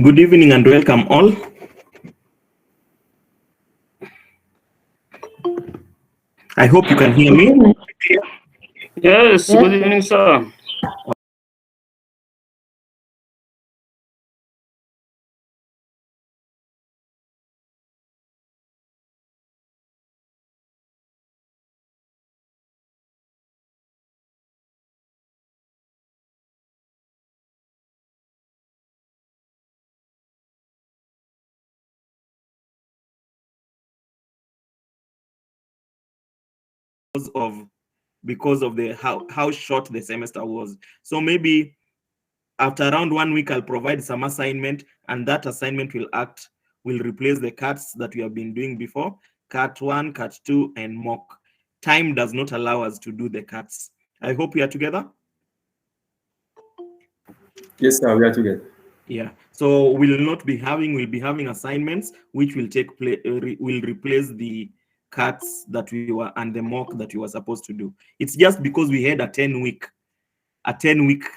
Good evening and welcome all. I hope you can hear me. Yes, good evening, sir. Because of the how short the semester was. So maybe after around 1 week, I'll provide some assignment, and that assignment will replace the cuts that we have been doing before. Cut 1, cut 2, and mock. Time does not allow us to do the cuts. I hope we are together. Yes, sir, we are together. Yeah. So we'll be having assignments which will will replace the cuts that we were and the mock that we were supposed to do. It's just because we had a 10-week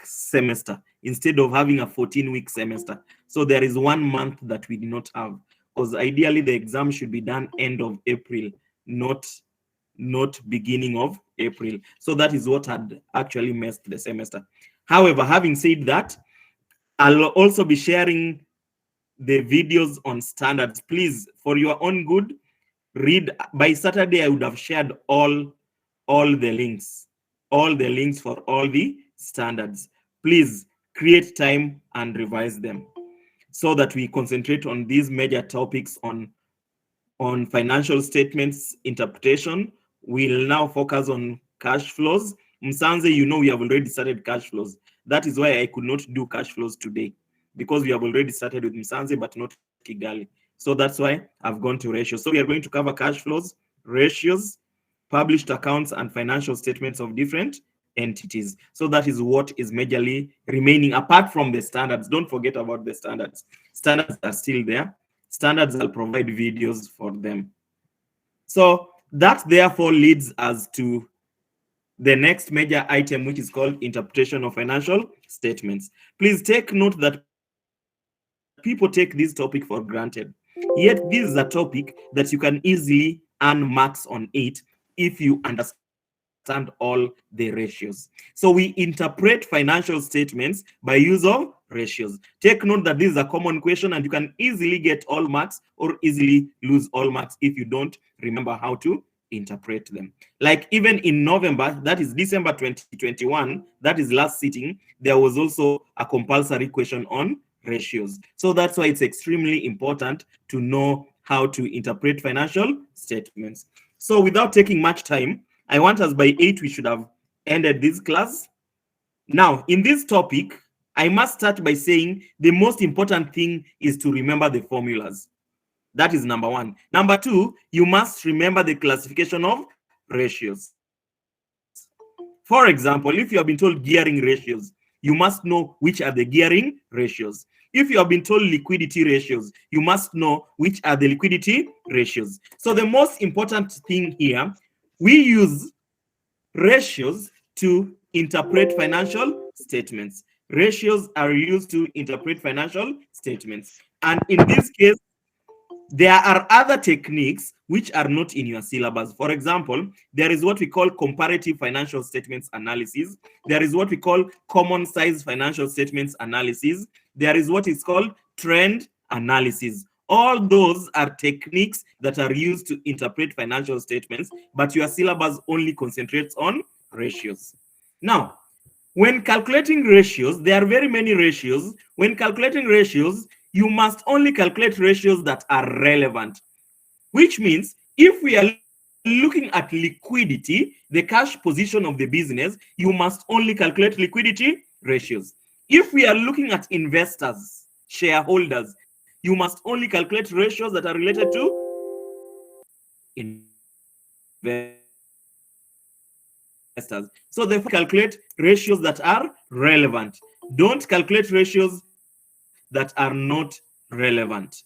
semester instead of having a 14-week semester. So there is 1 month that we did not have, because ideally the exam should be done end of April, not beginning of April. So that is what had actually messed the semester. However, having said that, I'll also be sharing the videos on standards. Please, for your own good, read. By Saturday, I would have shared all the links for all the standards. Please create time and revise them so that we concentrate on these major topics on financial statements interpretation. We'll now focus on cash flows. Msanze, we have already started cash flows. That is why I could not do cash flows today, because we have already started with Msanze, but not Kigali. So that's why I've gone to ratios. So we are going to cover cash flows, ratios, published accounts, and financial statements of different entities. So that is what is majorly remaining, apart from the standards. Don't forget about the standards. Standards are still there. Standards, I'll provide videos for them. So that therefore leads us to the next major item, which is called interpretation of financial statements. Please take note that people take this topic for granted. Yet this is a topic that you can easily earn marks on it if you understand all the ratios. So we interpret financial statements by use of ratios. Take note that this is a common question, and you can easily get all marks or easily lose all marks if you don't remember how to interpret them. Like even in November, that is December 2021, that is last sitting, there was also a compulsory question on ratios. So that's why it's extremely important to know how to interpret financial statements. So without taking much time, I want us by 8 we should have ended this class. Now, in this topic, I must start by saying the most important thing is to remember the formulas. That is number 1. Number 2, you must remember the classification of ratios. For example, if you have been told gearing ratios, you must know which are the gearing ratios. If you have been told liquidity ratios, you must know which are the liquidity ratios. So the most important thing here, we use ratios to interpret financial statements. Ratios are used to interpret financial statements. And in this case, there are other techniques which are not in your syllabus. For example, there is what we call comparative financial statements analysis. There is what we call common size financial statements analysis. There is what is called trend analysis. All those are techniques that are used to interpret financial statements, but your syllabus only concentrates on ratios. Now, when calculating ratios, there are very many ratios. When calculating ratios, you must only calculate ratios that are relevant, which means if we are looking at liquidity, the cash position of the business, you must only calculate liquidity ratios. If we are looking at investors, shareholders, you must only calculate ratios that are related to investors. So therefore, calculate ratios that are relevant. Don't calculate ratios that are not relevant.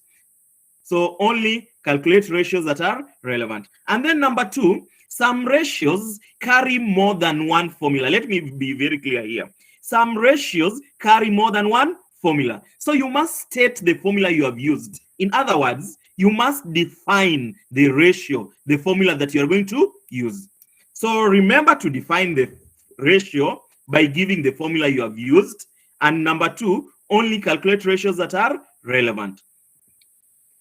So only calculate ratios that are relevant. And then number 2, some ratios carry more than one formula. Let me be very clear here. Some ratios carry more than one formula. So you must state the formula you have used. In other words, you must define the ratio, the formula that you are going to use. So remember to define the ratio by giving the formula you have used. And number two, only calculate ratios that are relevant.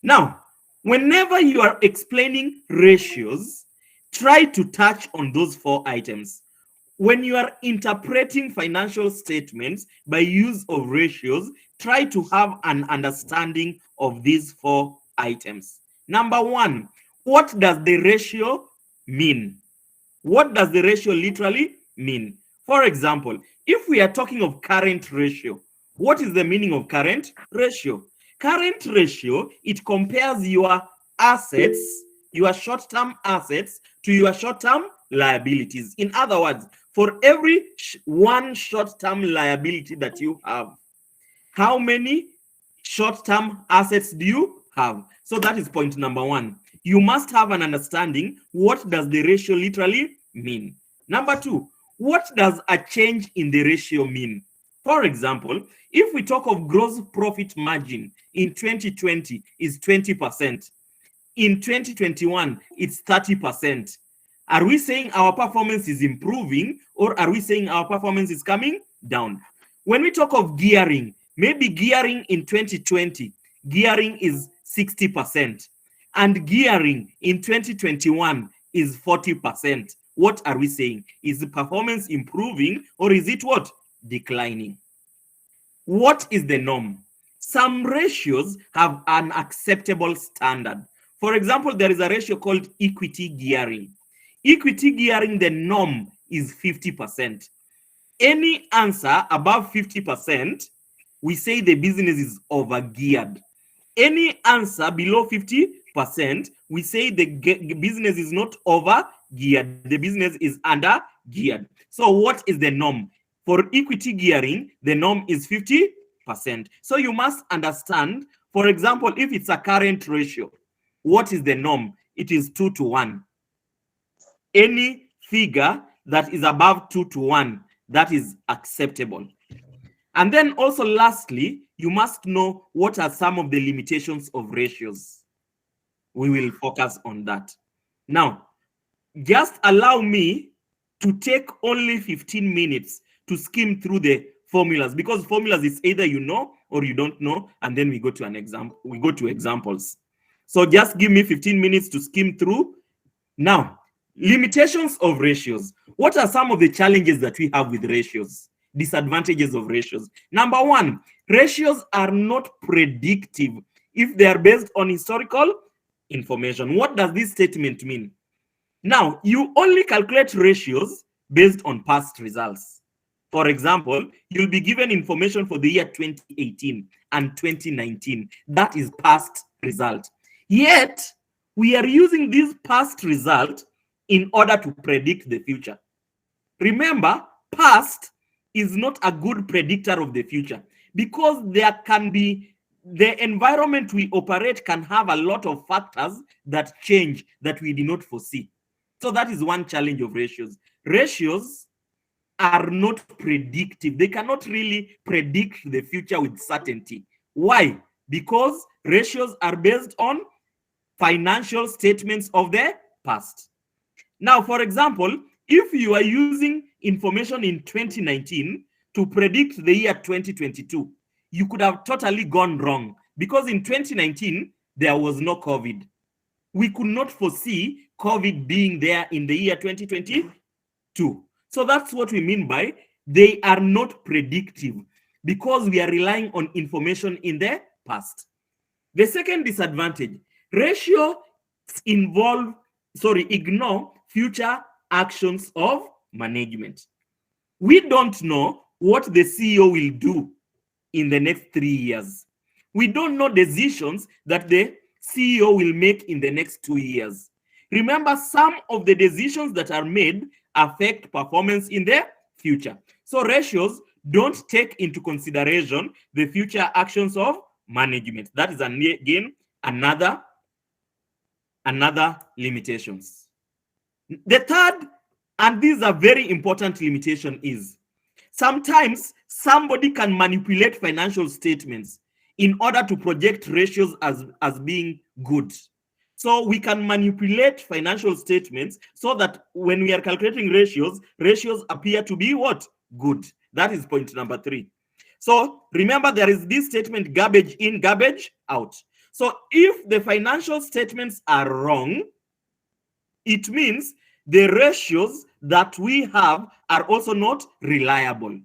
Now, whenever you are explaining ratios, try to touch on those 4 items. When you are interpreting financial statements by use of ratios, try to have an understanding of these 4 items. Number 1, what does the ratio mean? What does the ratio literally mean? For example, if we are talking of current ratio, what is the meaning of current ratio? Current ratio, it compares your assets, your short-term assets to your short-term liabilities. In other words, for every one short-term liability that you have, how many short-term assets do you have? So that is point number 1. You must have an understanding, what does the ratio literally mean? Number 2, what does a change in the ratio mean? For example, if we talk of gross profit margin in 2020 is 20%, in 2021 it's 30%. Are we saying our performance is improving, or are we saying our performance is coming down? When we talk of gearing, maybe gearing in 2020, gearing is 60%, and gearing in 2021 is 40%. What are we saying? Is the performance improving, or is it what? Declining. What is the norm? Some ratios have an acceptable standard. For example, there is a ratio called equity gearing. Equity gearing, the norm is 50%. Any answer above 50%, we say the business is overgeared. Any answer below 50%, we say the business is not overgeared. The business is undergeared. So what is the norm? For equity gearing, the norm is 50%. So you must understand, for example, if it's a current ratio, what is the norm? It is 2:1. Any figure that is above 2:1, that is acceptable. And then also lastly, you must know what are some of the limitations of ratios. We will focus on that. Now, just allow me to take only 15 minutes to skim through the formulas, because formulas is either you know or you don't know, and then we go to an example. We go to examples. So just give me 15 minutes to skim through. Now, limitations of ratios. What are some of the challenges that we have with ratios? Disadvantages of ratios. Number 1, ratios are not predictive if they are based on historical information. What does this statement mean? Now, you only calculate ratios based on past results. For example, you'll be given information for the year 2018 and 2019. That is past result. Yet, we are using this past result in order to predict the future. Remember, past is not a good predictor of the future, because there can be, the environment we operate can have a lot of factors that change that we did not foresee. So that is one challenge of ratios. Ratios are not predictive. They cannot really predict the future with certainty. Why? Because ratios are based on financial statements of the past. Now, for example, if you are using information in 2019 to predict the year 2022, you could have totally gone wrong, because in 2019, there was no COVID. We could not foresee COVID being there in the year 2022. So that's what we mean by they are not predictive, because we are relying on information in the past. The second disadvantage, ratios ignore future actions of management. We don't know what the CEO will do in the next 3 years. We don't know decisions that the CEO will make in the next 2 years. Remember, some of the decisions that are made affect performance in the future. So ratios don't take into consideration the future actions of management. That is again another limitations. The third, and these are very important limitation, is Sometimes somebody can manipulate financial statements in order to project ratios as being good. So we can manipulate financial statements so that when we are calculating ratios appear to be what? Good. That is point number 3. So remember, there is this statement, garbage in, garbage out. So if the financial statements are wrong, it means the ratios that we have are also not reliable.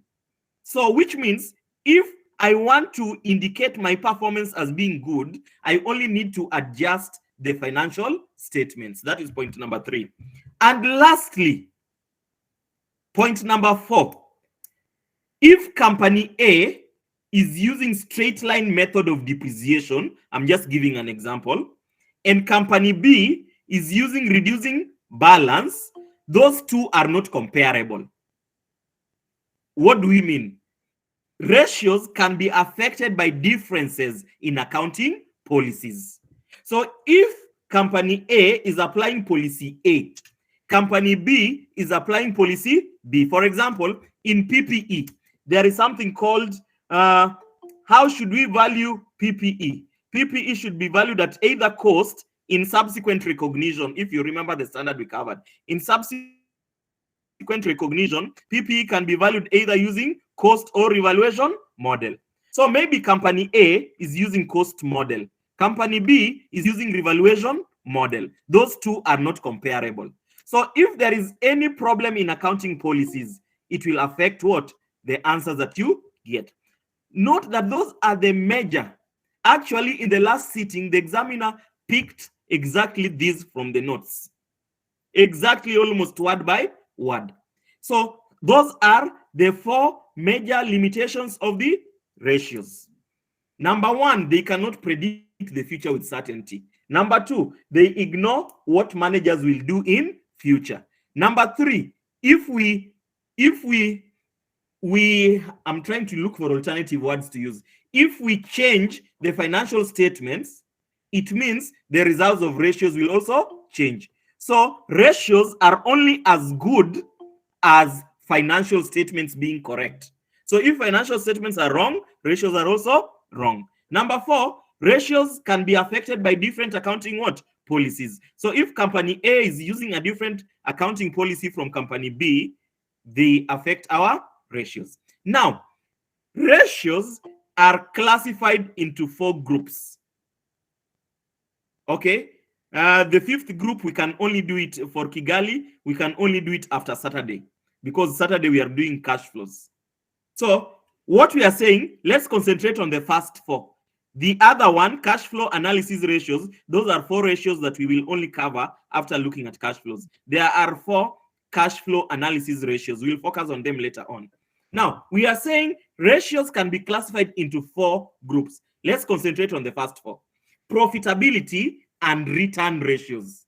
So which means if I want to indicate my performance as being good, I only need to adjust the financial statements. That is point number 3. And lastly, point number 4, if company A is using straight line method of depreciation, I'm just giving an example, and company B is using reducing balance, those two are not comparable. What do we mean? Ratios can be affected by differences in accounting policies. So if company A is applying policy A, company B is applying policy B. For example, in PPE, there is something called how should we value PPE? PPE should be valued at either cost in subsequent recognition. If you remember the standard we covered, in subsequent recognition, PPE can be valued either using cost or revaluation model. So maybe company A is using cost model, company B is using revaluation model. Those two are not comparable. So if there is any problem in accounting policies, it will affect what? The answers that you get. Note that those are the major. Actually, in the last sitting, the examiner picked exactly these from the notes. Exactly, almost word by word. So those are the 4 major limitations of the ratios. Number 1, they cannot predict the future with certainty. Number 2, they ignore what managers will do in future. Number 3, I'm trying to look for alternative words to use. If we change the financial statements, it means the results of ratios will also change. So ratios are only as good as financial statements being correct. So if financial statements are wrong, ratios are also wrong. Number 4, ratios can be affected by different accounting policies. So if company A is using a different accounting policy from company B, they affect our ratios. Now, ratios are classified into 4 groups. Okay, the 5th group, we can only do it for Kigali. We can only do it after Saturday, because Saturday we are doing cash flows. So what we are saying, let's concentrate on the first 4. The other one, cash flow analysis ratios, those are 4 ratios that we will only cover after looking at cash flows. There are 4 cash flow analysis ratios. We'll focus on them later on. Now, we are saying ratios can be classified into 4 groups. Let's concentrate on the first 4. Profitability and return ratios.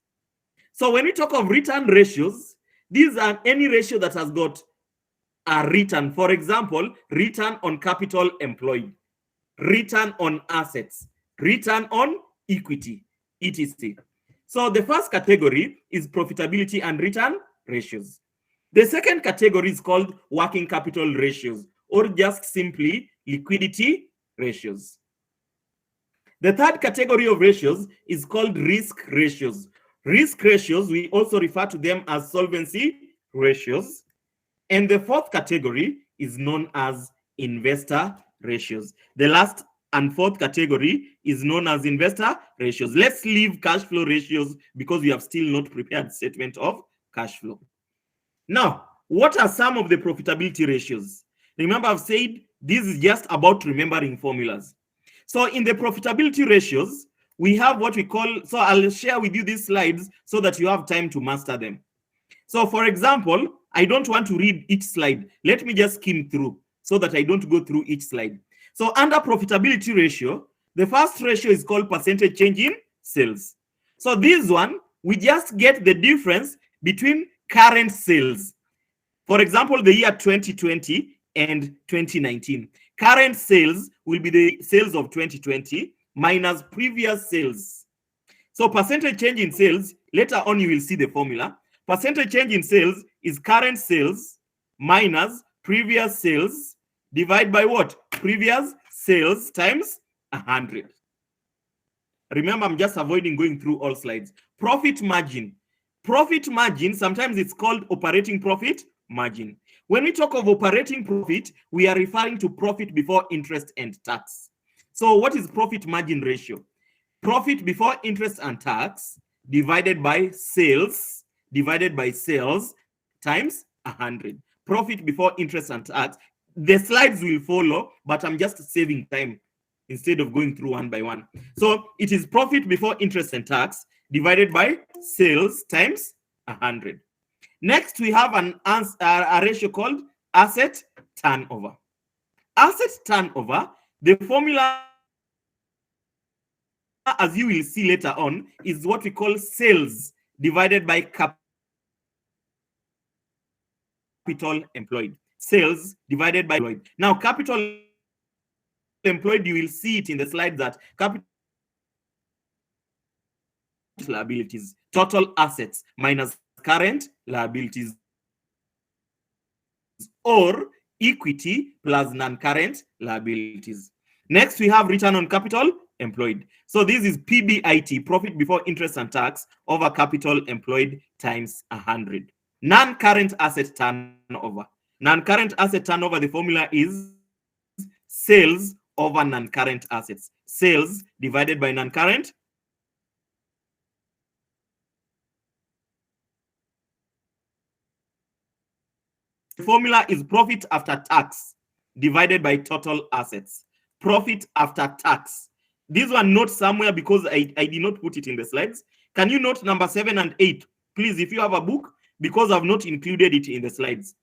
So when we talk of return ratios, these are any ratio that has got a return. For example, return on capital employed, return on assets, return on equity, etc. So the first category is profitability and return ratios. The second category is called working capital ratios, or just simply liquidity ratios. The third category of ratios is called risk ratios. Risk ratios, we also refer to them as solvency ratios. And the 4th category is known as investor ratios. The last and 4th category is known as investor ratios. Let's leave cash flow ratios because we have still not prepared statement of cash flow. Now, what are some of the profitability ratios? Remember, I've said this is just about remembering formulas. So in the profitability ratios, we have what we call, so I'll share with you these slides so that you have time to master them. So for example, I don't want to read each slide. Let me just skim through so that I don't go through each slide. So under profitability ratio, the first ratio is called percentage change in sales. So this one, we just get the difference between current sales. For example, the year 2020 and 2019. Current sales will be the sales of 2020 minus previous sales. So percentage change in sales, later on you will see the formula. Percentage change in sales is current sales minus previous sales divide by what? Previous sales times 100. Remember, I'm just avoiding going through all slides. Profit margin. Profit margin, sometimes it's called operating profit margin. When we talk of operating profit, we are referring to profit before interest and tax. So what is profit margin ratio? Profit before interest and tax divided by sales times 100. Profit before interest and tax. The slides will follow, but I'm just saving time instead of going through one by one. So it is profit before interest and tax divided by sales times 100. Next, we have a ratio called asset turnover. Asset turnover, the formula, as you will see later on, is what we call sales divided by capital employed. Sales divided by employed. Now, capital employed, you will see it in the slide that capital liabilities, total assets minus current liabilities, or equity plus non-current liabilities. Next, we have return on capital employed. So this is PBIT, profit before interest and tax, over capital employed times 100. Non-current asset turnover. Non-current asset turnover, the formula is sales over non-current assets. Sales divided by non-current. The formula is profit after tax divided by total assets. Profit after tax. These were not somewhere because I did not put it in the slides. Can you note number 7 and 8? Please, if you have a book, because I've not included it in the slides.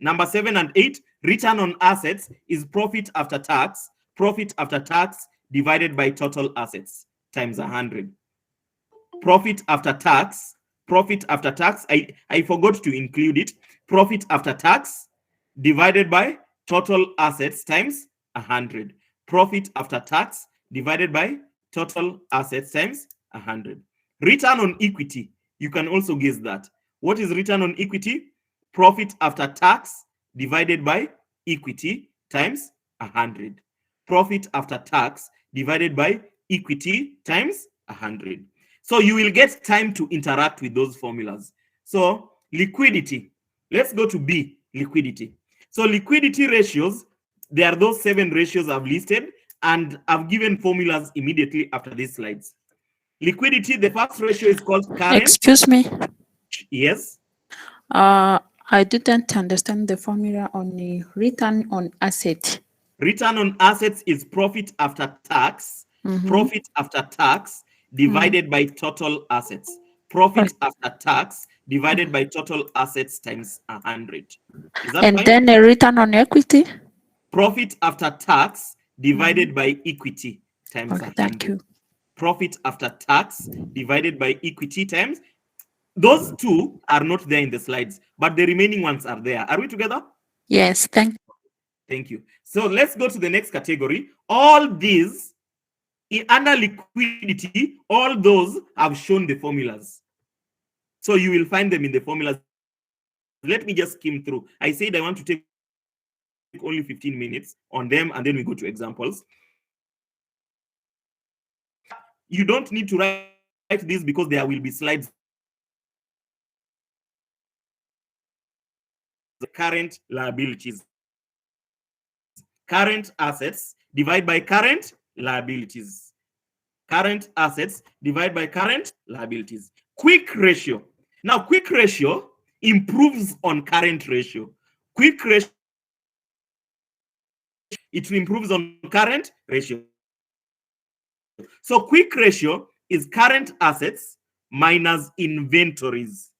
Number 7 and 8, return on assets is profit after tax divided by total assets times 100. Profit after tax, I forgot to include it. Profit after tax divided by total assets times 100. Profit after tax divided by total assets times 100. Return on equity, you can also guess that. What is return on equity? Profit after tax divided by equity times 100. Profit after tax divided by equity times 100. So you will get time to interact with those formulas. So liquidity. Let's go to B, liquidity. So liquidity ratios, there are those 7 ratios I've listed, and I've given formulas immediately after these slides. Liquidity, the first ratio is called current. Excuse me. Yes. I didn't understand the formula on the return on asset. Return on assets is profit after tax. Profit after tax divided by total assets. Profit after tax divided by total assets times 100. Is that And fine? then a return on equity? Profit after tax divided by equity times Okay, 100. thank you. Profit after tax divided by equity times. Those two are not there in the slides, but the remaining ones are there. Are we together? Yes, thank you. Thank you. So let's go to the next category. All these, under liquidity, all those have shown the formulas. So you will find them in the formulas. Let me just skim through. I said I want to take only 15 minutes on them, and then we go to examples. You don't need to write this because there will be slides. The current liabilities. Current assets divide by current liabilities. Current assets divide by current liabilities. Quick ratio. Now, quick ratio improves on current ratio. Quick ratio, it improves on current ratio. So quick ratio is current assets minus inventories.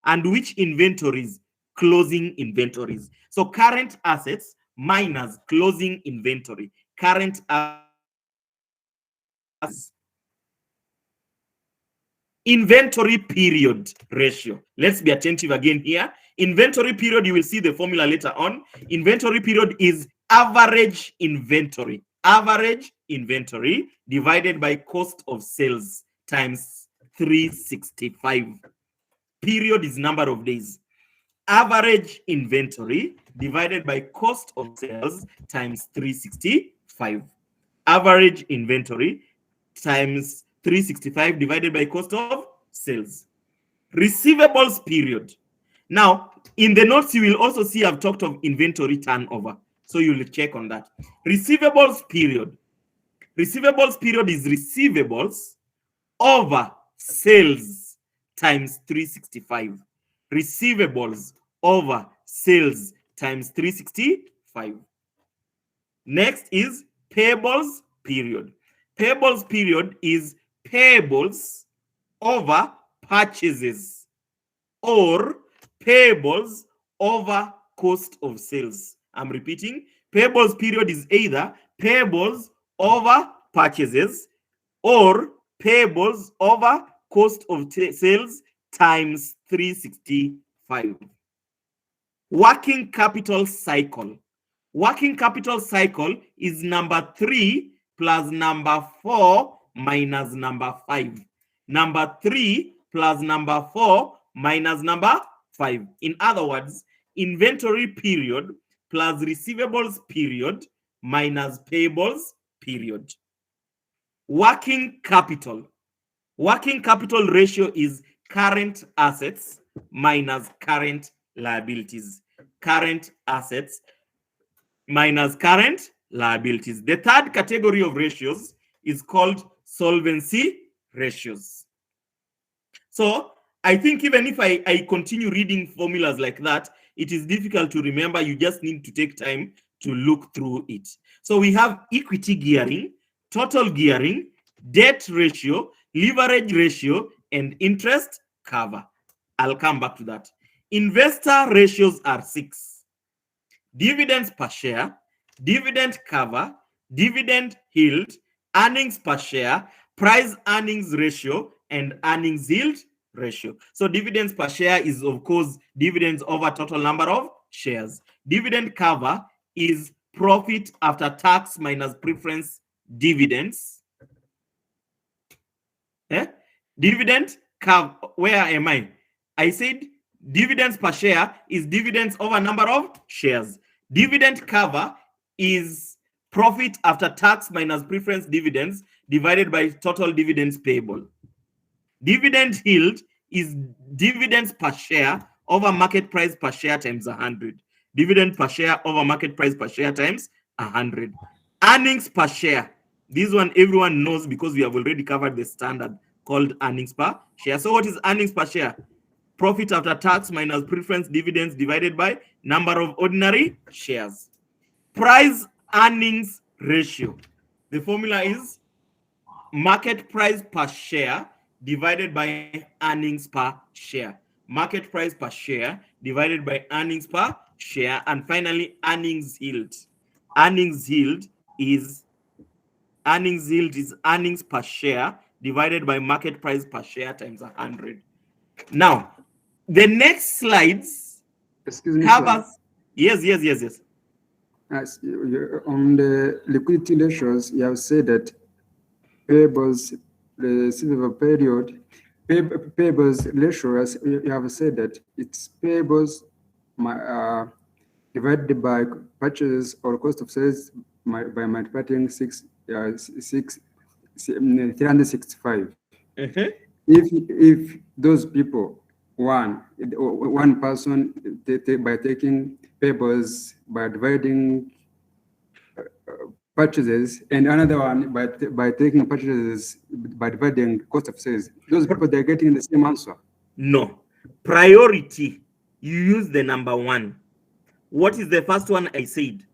And which inventories? Closing inventories. So current assets minus closing inventory. Current assets. Inventory period ratio. Let's be attentive again here. Inventory period, you will see the formula later on. Inventory period is average inventory. Average inventory divided by cost of sales times 365. Period is number of days. average inventory divided by cost of sales times 365. Average inventory times 365 divided by cost of sales. Receivables period. Now, in the notes, you will also see I've talked of inventory turnover. So you'll check on that. Receivables period. Receivables period is receivables over sales times 365. Receivables over sales times 365. Next is payables period. Payables period is payables over purchases or payables over cost of sales. I'm repeating, payables period is either payables over purchases or payables over cost of sales times 365. Working capital cycle. Working capital cycle is number 3 plus number 4 minus number 5. Number 3 plus number 4 minus number 5. In other words, inventory period plus receivables period minus payables period. Working capital. Working capital ratio is current assets minus current liabilities. Current assets minus current liabilities. The third category of ratios is called solvency ratios. So I think even if I continue reading formulas like that, it is difficult to remember. You just need to take time to look through it. So we have equity gearing, total gearing, debt ratio, leverage ratio, and interest cover. I'll come back to that. Investor ratios are 6. Dividends per share, dividend cover, dividend yield, earnings per share, price earnings ratio, and earnings yield ratio. So dividends per share is, of course, dividends over total number of shares. Dividend cover is profit after tax minus preference dividends. Dividend cover, where am I? I said dividends per share is dividends over number of shares. Dividend cover is profit after tax minus preference dividends divided by total dividends payable. Dividend yield is dividends per share over market price per share times 100. Dividend per share over market price per share times 100. Earnings per share. This one everyone knows because we have already covered the standard called earnings per share. So what is earnings per share? Profit after tax minus preference dividends divided by number of ordinary shares. Price earnings ratio. The formula is market price per share divided by earnings per share. Market price per share divided by earnings per share. And finally, earnings yield. Earnings yield is earnings per share divided by market price per share times 100. Now, the next slides Excuse me, have sir. us. Yes. On the liquidity ratios, you have said that payables receivable period, payables ratio, as you have said that it's payables divided by purchases or cost of sales by multiplying 365. If those people, one person by taking payables by dividing purchases, and another one by taking purchases by dividing cost of sales, those people, they're getting the same answer. No. Priority, you use the number 1. What is the first one I said?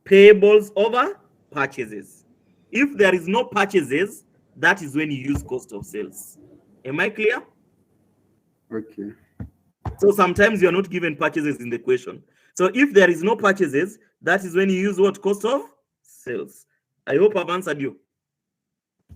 Payables over purchases. If there is no purchases, that is when you use cost of sales. Am I clear? Okay. So sometimes you are not given purchases in the question. So if there is no purchases, that is when you use what? Cost of sales. I hope I've answered you.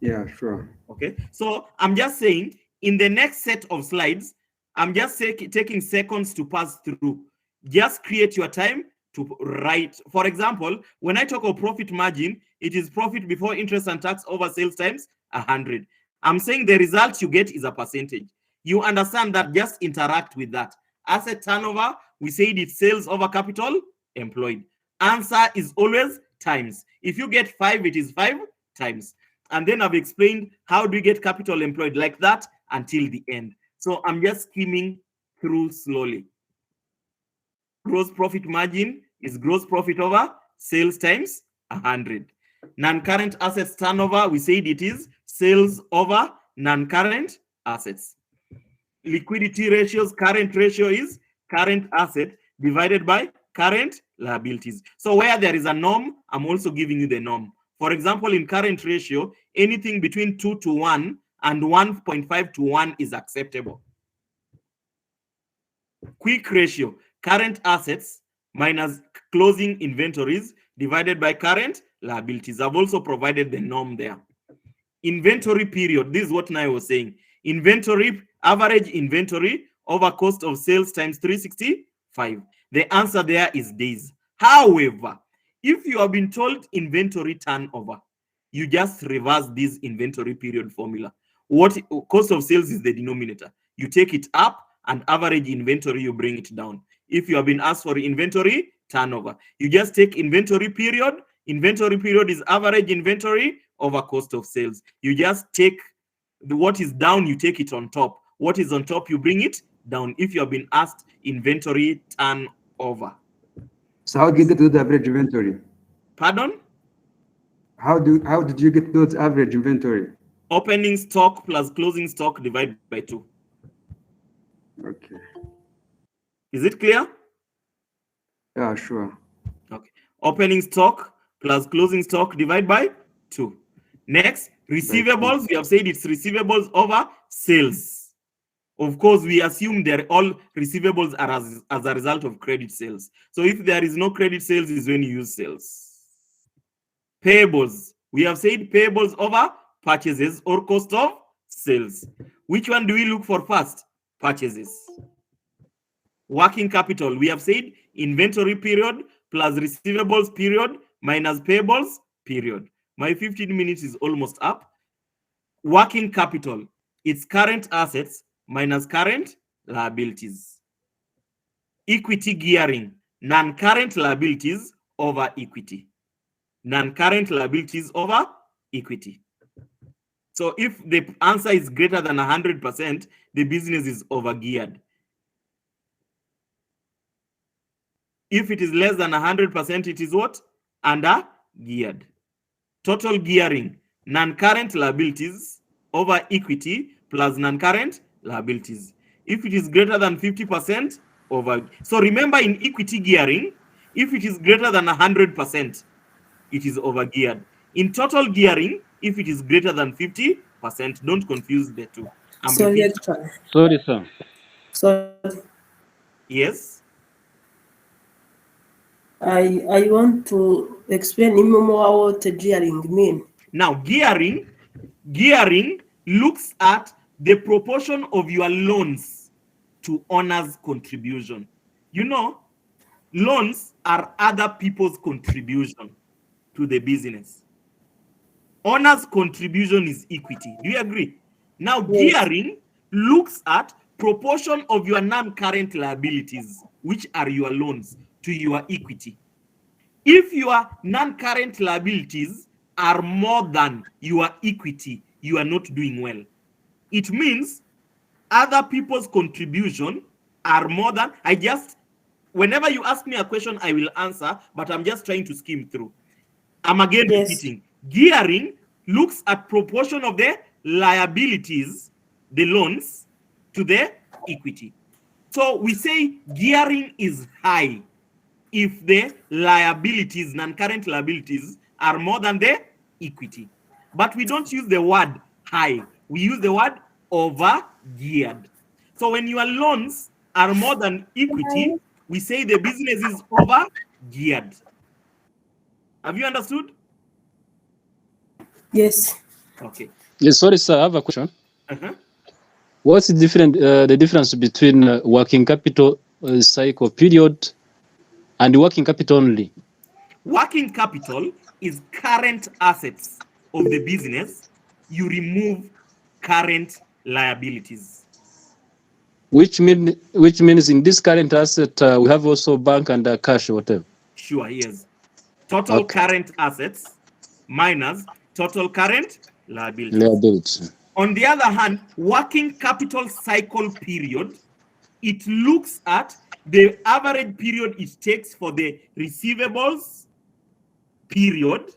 Yeah, sure. Okay. So I'm just saying, in the next set of slides, I'm just taking seconds to pass through. Just create your time to write. For example, when I talk of profit margin, it is profit before interest and tax over sales times 100. I'm saying the result you get is a percentage. You understand that, just interact with that. Asset turnover, We said it's sales over capital employed. Answer is always times. If you get 5, it is 5 times. And then I've explained how do you get capital employed like that until the end. So I'm just skimming through slowly. Gross profit margin is gross profit over sales times 100. Non-current assets turnover, we said it is sales over non-current assets. Liquidity ratios, current ratio is current asset divided by current liabilities. So where there is a norm, I'm also giving you the norm. For example, in current ratio, anything between 2 to 1 and 1.5 to 1 is acceptable. Quick ratio, current assets minus closing inventories divided by current liabilities. I've also provided the norm there. Inventory period, this is what I was saying. Inventory, average inventory over cost of sales times 365. The answer there is days. However, if you have been told inventory turnover, you just reverse this inventory period formula. What cost of sales is the denominator. You take it up, and average inventory, you bring it down. If you have been asked for inventory turnover, you just take inventory period. Inventory period is average inventory over cost of sales. You just take what is down, you take it on top. What is on top, you bring it down. If you have been asked inventory turnover. So how did you get to the average inventory? Pardon? How did you get those average inventory? Opening stock plus closing stock divided by 2. Okay. Is it clear? Yeah, sure. Okay. Opening stock plus closing stock divided by 2. Next, receivables. We have said it's receivables over sales. Of course, we assume they're all receivables are as a result of credit sales. So if there is no credit sales, is when you use sales. Payables. We have said payables over purchases or cost of sales. Which one do we look for first? Purchases. Working capital. We have said inventory period plus receivables period minus payables period. My 15 minutes is almost up. Working capital. It's current assets minus current liabilities. Equity gearing. Non-current liabilities over equity. Non-current liabilities over equity. So if the answer is greater than 100%, the business is overgeared. If it is less than 100%, it is what? Under-geared. Total gearing, non-current liabilities over equity plus non-current liabilities. If it is greater than 50%, over. So remember, in equity gearing, if it is greater than 100%, it is overgeared. In total gearing, if it is greater than 50%, don't confuse the two. Sorry, actually. Sorry, sir. Sorry. Yes. I want to explain more what gearing mean. Now, gearing looks at the proportion of your loans to owners' contribution. You know, loans are other people's contribution to the business. Owners' contribution is equity. Do you agree? Now, gearing looks at proportion of your non-current liabilities, which are your loans, to your equity. If your non-current liabilities are more than your equity, you are not doing well. It means other people's contribution are more than, whenever you ask me a question, I will answer, but I'm just trying to skim through. I'm again repeating. Gearing looks at proportion of the liabilities, the loans, to the equity. So we say gearing is high if the liabilities, non-current liabilities, are more than the equity. But we don't use the word high. We use the word over-geared. So when your loans are more than equity, we say the business is over-geared. Have you understood? Yes. Okay. Yes, sorry, sir. I have a question. Uh-huh. What's the difference between working capital cycle period and working capital only? Working capital is current assets of the business. You remove current liabilities. which means in this current asset we have also bank and cash or whatever. Sure, yes. Total Okay. current assets minus total current liabilities. Liability. On the other hand, working capital cycle period, it looks at the average period it takes for the receivables period,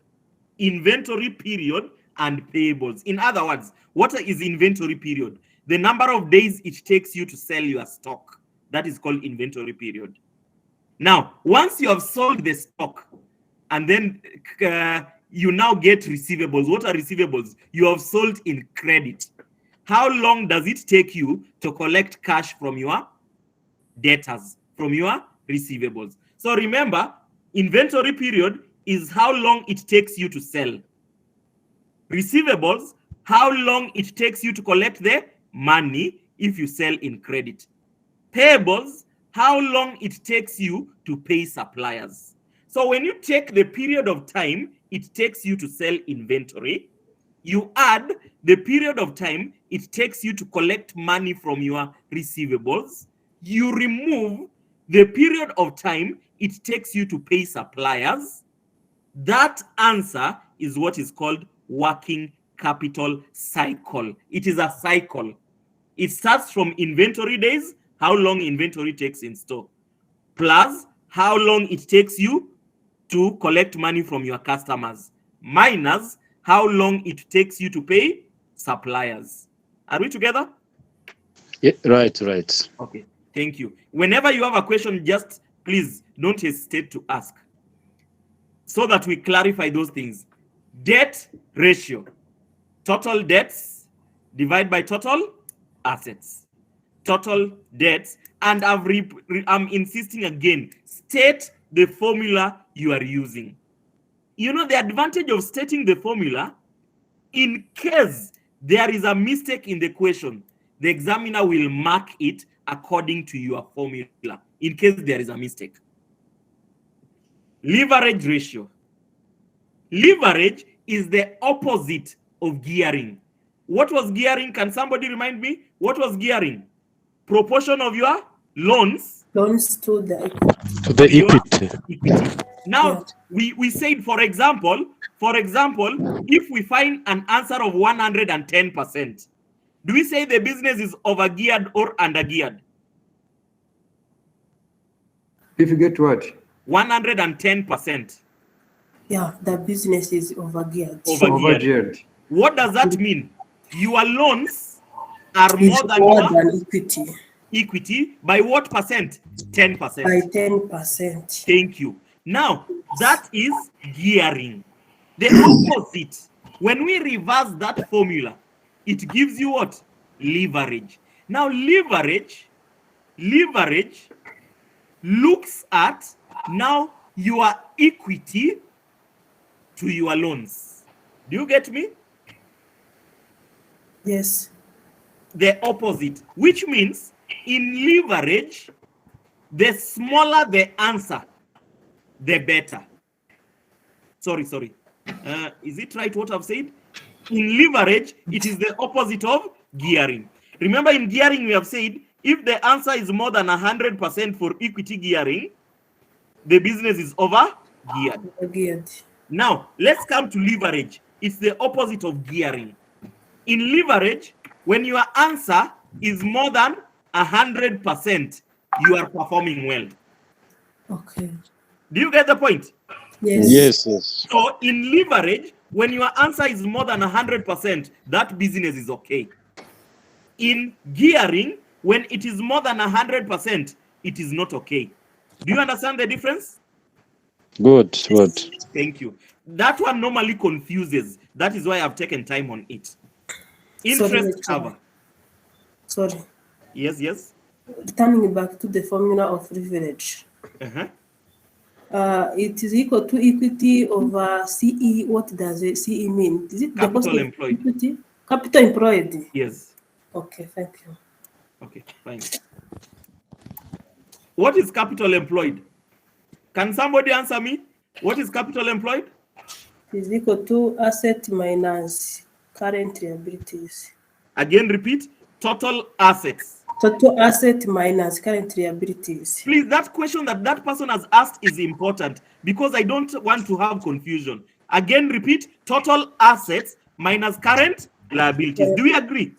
inventory period, and payables. In other words, what is inventory period? The number of days it takes you to sell your stock. That is called inventory period. Now, once you have sold the stock, and then you now get receivables. What are receivables? You have sold in credit. How long does it take you to collect cash from your debtors, from your receivables? So remember, inventory period is how long it takes you to sell. Receivables, how long it takes you to collect the money if you sell in credit. Payables, how long it takes you to pay suppliers. So when you take the period of time it takes you to sell inventory, you add the period of time it takes you to collect money from your receivables, you remove the period of time it takes you to pay suppliers, that answer is what is called working capital cycle. It is a cycle. It starts from inventory days, how long inventory takes in store, plus how long it takes you to collect money from your customers, minus how long it takes you to pay suppliers. Are we together? Yeah, right. Okay, thank you. Whenever you have a question, just please don't hesitate to ask so that we clarify those things. Debt ratio, total debts divided by total assets. Total debts, and I'm insisting again, state the formula you are using. You know the advantage of stating the formula, in case there is a mistake in the question, the examiner will mark it according to your formula, in case there is a mistake. Leverage ratio. Leverage is the opposite of gearing. What was gearing? Can somebody remind me? What was gearing? Proportion of your loans to To your equity. Now, we said, for example, if we find an answer of 110%, do we say the business is overgeared or undergeared? If you get what? 110%. Yeah, the business is overgeared. Overgeared. What does that mean? Your loans are It's more than equity. Equity by what percent? 10%. By 10%. Thank you. Now, that is gearing. The opposite, when we reverse that formula, it gives you what? Leverage. Now, leverage looks at now your equity to your loans. Do you get me? Yes. The opposite, which means in leverage, the smaller the answer, the better. Sorry. Is it right what I've said? In leverage, it is the opposite of gearing. Remember, in gearing, we have said if the answer is more than 100% for equity gearing, the business is overgeared. Now, let's come to leverage. It's the opposite of gearing. In leverage, when your answer is more than 100%, you are performing well. Okay. Do you get the point? Yes. So in leverage, when your answer is more than 100%, that business is okay. In gearing, when it is more than 100%, it is not okay. Do you understand the difference? Good. Thank you. That one normally confuses. That is why I've taken time on it. Interest cover. Sorry. Yes. Returning back to the formula of leverage. It is equal to equity over CE. What does CE mean? Is it capital employed? Equity? Capital employed. Yes. Okay, thank you. Okay, fine. What is capital employed? Can somebody answer me? What is capital employed? It is equal to asset minus current liabilities. Again, repeat. Total assets Total asset minus current liabilities. Please, that question that person has asked is important because I don't want to have confusion. Again, repeat, total assets minus current liabilities. Do we agree?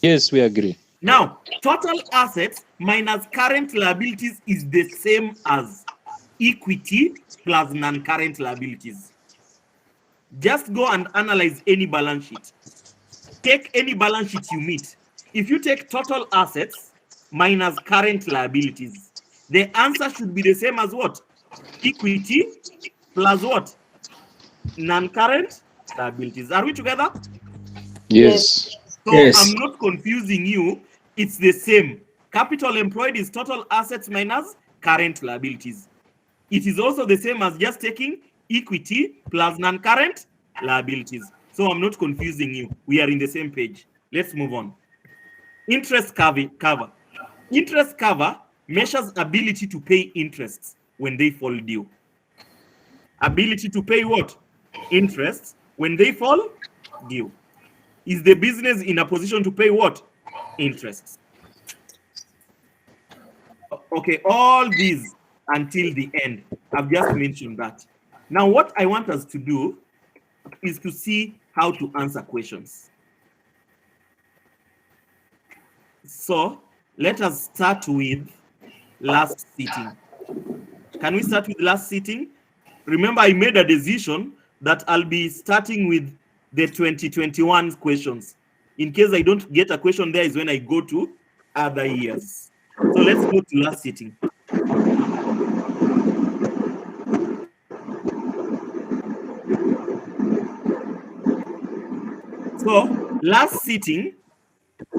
Yes, we agree. Now, total assets minus current liabilities is the same as equity plus non-current liabilities. Just go and analyze any balance sheet. Take any balance sheet you meet. If you take total assets minus current liabilities, the answer should be the same as what? Equity plus what? Non-current liabilities. Are we together? Yes. So Yes. I'm not confusing you. It's the same. Capital employed is total assets minus current liabilities. It is also the same as just taking equity plus non-current liabilities. So I'm not confusing you. We are in the same page. Let's move on. Interest cover. Interest cover measures ability to pay interests when they fall due. Ability to pay what? Interest when they fall due. Is the business in a position to pay what? Interest. Okay, all these until the end. I've just mentioned that. Now, what I want us to do is to see how to answer questions. So let us start with last sitting. Can we start with last sitting? Remember, I made a decision that I'll be starting with the 2021 questions. In case I don't get a question there is when I go to other years. So let's go to last sitting. So last sitting,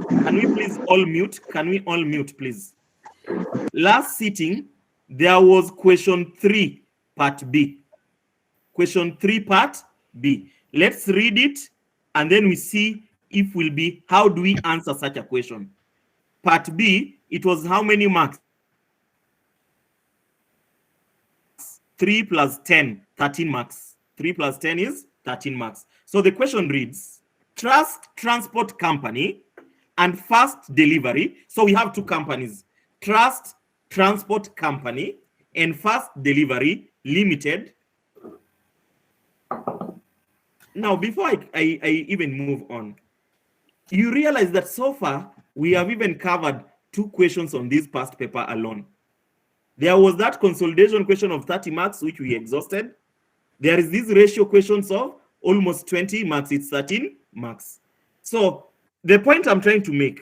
can we please all mute? Can we all mute, please? Last sitting, there was question 3, part B. Question 3, part B. Let's read it, and then we see if will be, how do we answer such a question? Part B, it was how many marks? 3 plus 10, 13 marks. 3 plus 10 is 13 marks. So the question reads, Trust Transport Company and Fast Delivery. So we have two companies, Trust Transport Company and Fast Delivery Limited. Now, before I even move on, you realize that so far we have even covered 2 questions on this past paper alone. There was that consolidation question of 30 marks, which we exhausted. There is these ratio questions of almost 20 marks. It's 13 marks. So the point I'm trying to make,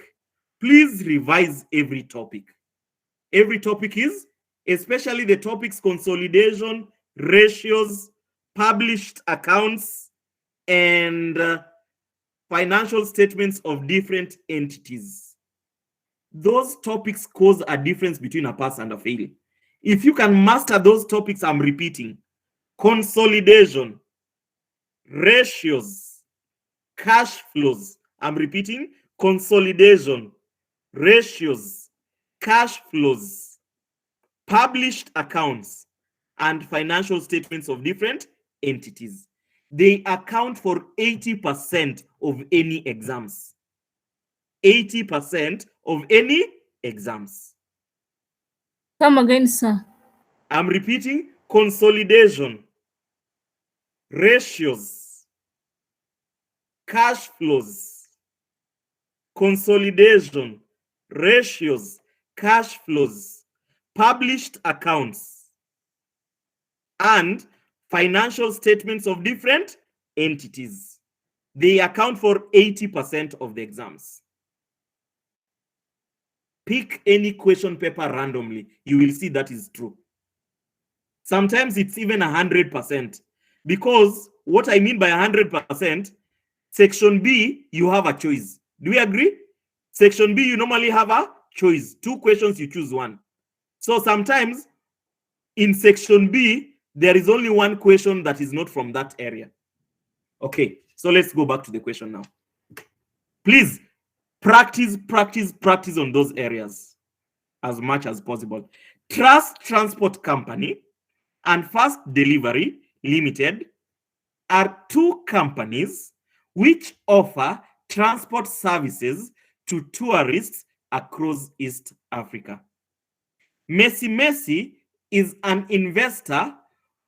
please revise every topic. Every topic is, especially the topics consolidation, ratios, published accounts, and financial statements of different entities. Those topics cause a difference between a pass and a fail. If you can master those topics, I'm repeating, consolidation, ratios, cash flows. I'm repeating, consolidation, ratios, cash flows, published accounts, and financial statements of different entities. They account for 80% of any exams. 80% of any exams. Come again, sir. I'm repeating, consolidation, ratios, cash flows, consolidation, ratios, cash flows, published accounts, and financial statements of different entities. They account for 80% of the exams. Pick any question paper randomly. You will see that is true. Sometimes it's even 100%. Because what I mean by 100%, section B, you have a choice. Do we agree? Section B, you normally have a choice. 2 questions, you choose one. So sometimes in section B, there is only 1 question that is not from that area. Okay, so let's go back to the question now. Please practice on those areas as much as possible. Trust Transport Company and Fast Delivery Limited are 2 companies which offer transport services to tourists across East Africa. Messi is an investor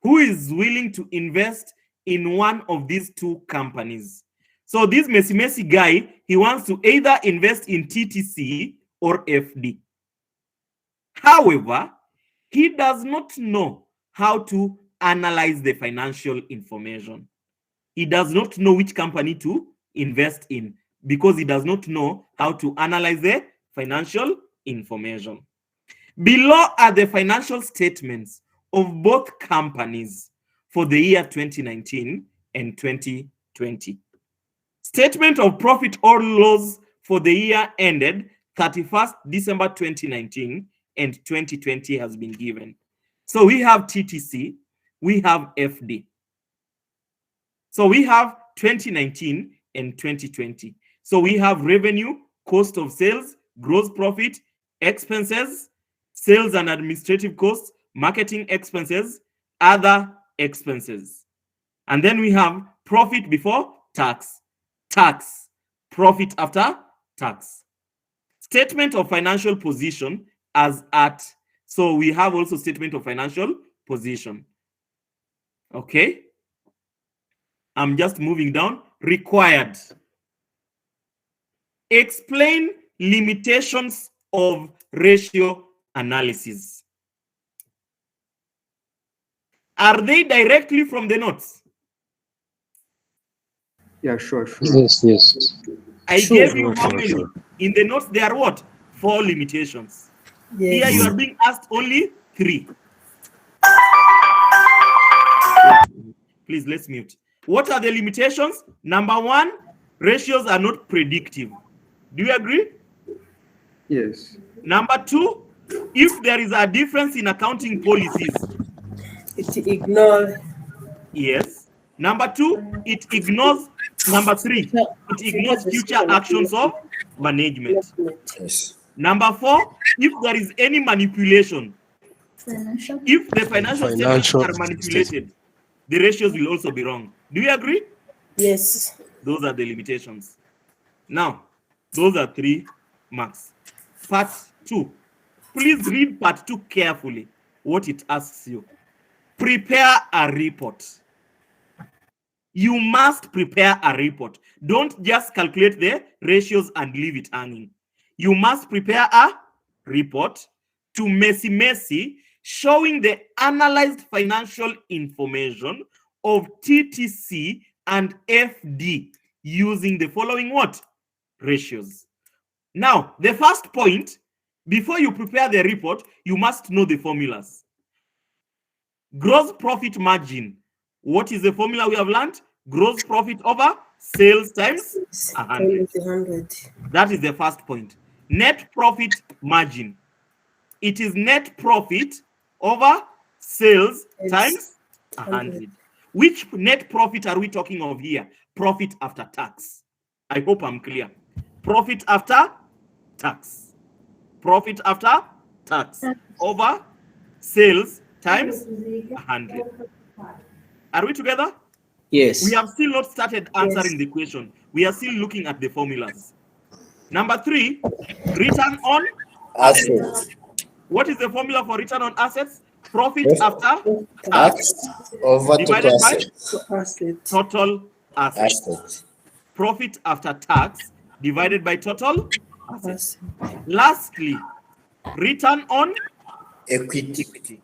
who is willing to invest in one of these two companies. So this Messi guy, he wants to either invest in TTC or FD. However, he does not know how to analyze the financial information. He does not know which company to invest in because he does not know how to analyze the financial information. Below are the financial statements of both companies for the year 2019 and 2020. Statement of profit or loss for the year ended 31st December 2019 and 2020 has been given. So we have TTC, we have FD. So we have 2019 and 2020. So we have revenue, cost of sales, gross profit, expenses, sales and administrative costs, marketing expenses, other expenses. And then we have profit before tax, profit after tax. Statement of financial position as at, so we have also statement of financial position. Okay. I'm just moving down. Required. Explain limitations of ratio analysis. Are they directly from the notes? Yeah, sure. Yes. I gave you how many? In the notes, there are what? 4 limitations. Yes. Here you are being asked only 3. Please, let's mute. What are the limitations? Number 1, ratios are not predictive. Do you agree? Yes. Number 2, if there is a difference in accounting policies, It ignores. yes. Number 2, it ignores. Number 3, it ignores future actions of management. Yes. Number 4, if there is any manipulation, if the financial statements are manipulated, the ratios will also be wrong. Do you agree? Yes. Those are the limitations. Now, those are 3 marks. Part 2. Please read part 2 carefully. What it asks you. Prepare a report. You must prepare a report. Don't just calculate the ratios and leave it hanging. You must prepare a report to Messi showing the analyzed financial information of TTC and FD using the following what? Ratios. Now, the first point, before you prepare the report, you must know the formulas. Gross profit margin. What is the formula we have learned? Gross profit over sales times 100. That is the first point. Net profit margin. It is net profit over sales times 100. Which net profit are we talking of here? Profit after tax. I hope I'm clear. Profit after tax. Profit after tax over sales times 100. Are we together? Yes. We have still not started answering the question. We are still looking at the formulas. Number 3, return on assets. What is the formula for return on assets? Profit after tax over divided by Assets. total assets. Profit after tax divided by total assets. Lastly, return on equity.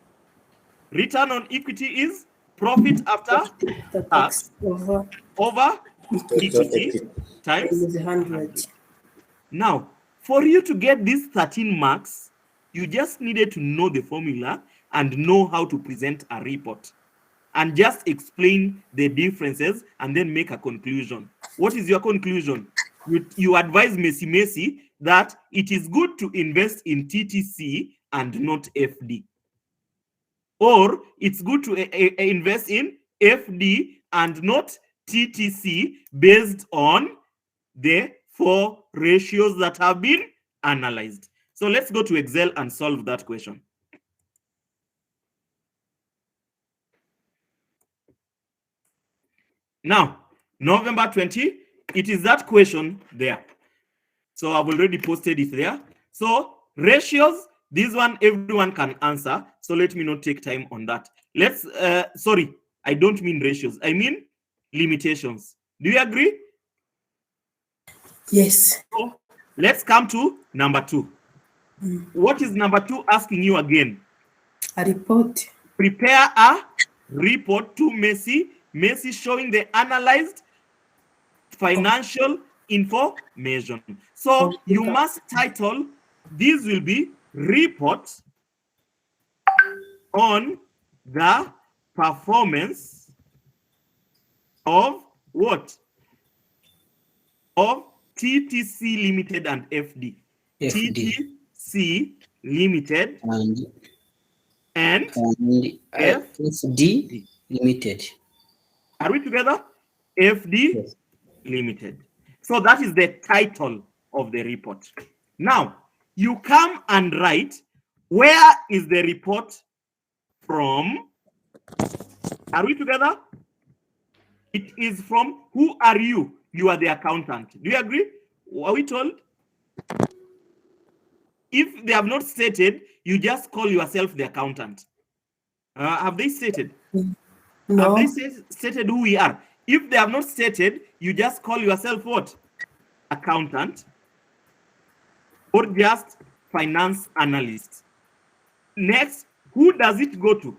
Return on equity is profit after tax over equity times 100. Now, for you to get these 13 marks, you just needed to know the formula and know how to present a report and just explain the differences and then make a conclusion. What is your conclusion? You advise Messi that it is good to invest in TTC and not FD. Or it's good to invest in FD and not TTC based on the 4 ratios that have been analyzed. So let's go to Excel and solve that question. Now, November 20, it is that question there. So I've already posted it there. So ratios, this one everyone can answer. So let me not take time on that. Let's sorry, I don't mean ratios. I mean limitations. Do you agree? Yes. So let's come to number 2. What is number 2 asking you again? A report. Prepare a report to Messi showing the analyzed financial information. So you must title, this will be report on the performance of what? Of TTC Limited and FD. FD. TTC Limited and FD Limited. Are we together? FD Yes. Limited. So that is the title of the report. Now, you come and write, where is the report from? Are we together? It is from, who are you? You are the accountant. Do you agree? Are we told? If they have not stated, you just call yourself the accountant. Have they stated? No. Have they stated who we are? If they have not stated, you just call yourself what? Accountant, or just finance analyst. Next, who does it go to?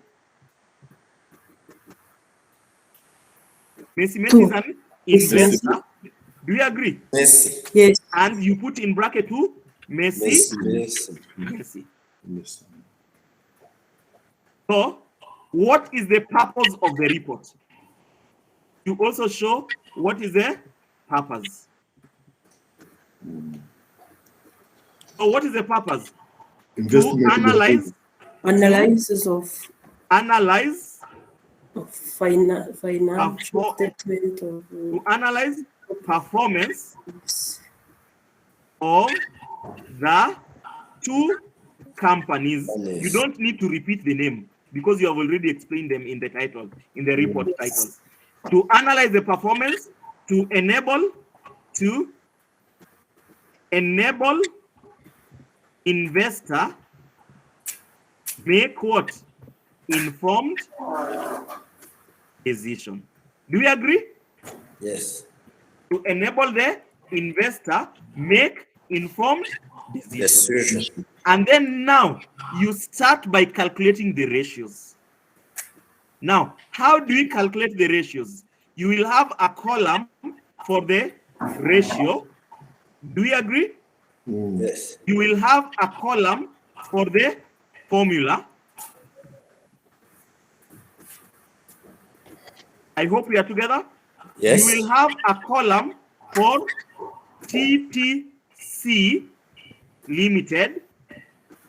Messi is an investor. Do you agree? Messi. Yes. And you put in bracket who? Messi. So, what is the purpose of the report? You also show what is the purpose. So, what is the purpose? To analyze. Analysis of financial statement of to analyze performance of the two companies. You don't need to repeat the name because you have already explained them in the title, in the report title. To analyze the performance, to enable investor make what? Informed decision. Do we agree? Yes. To enable the investor make informed decision. And then now you start by calculating the ratios. Now, how do we calculate the ratios? You will have a column for the ratio. Do you agree? Yes. You will have a column for the formula. I hope we are together. Yes. You will have a column for TTC Limited,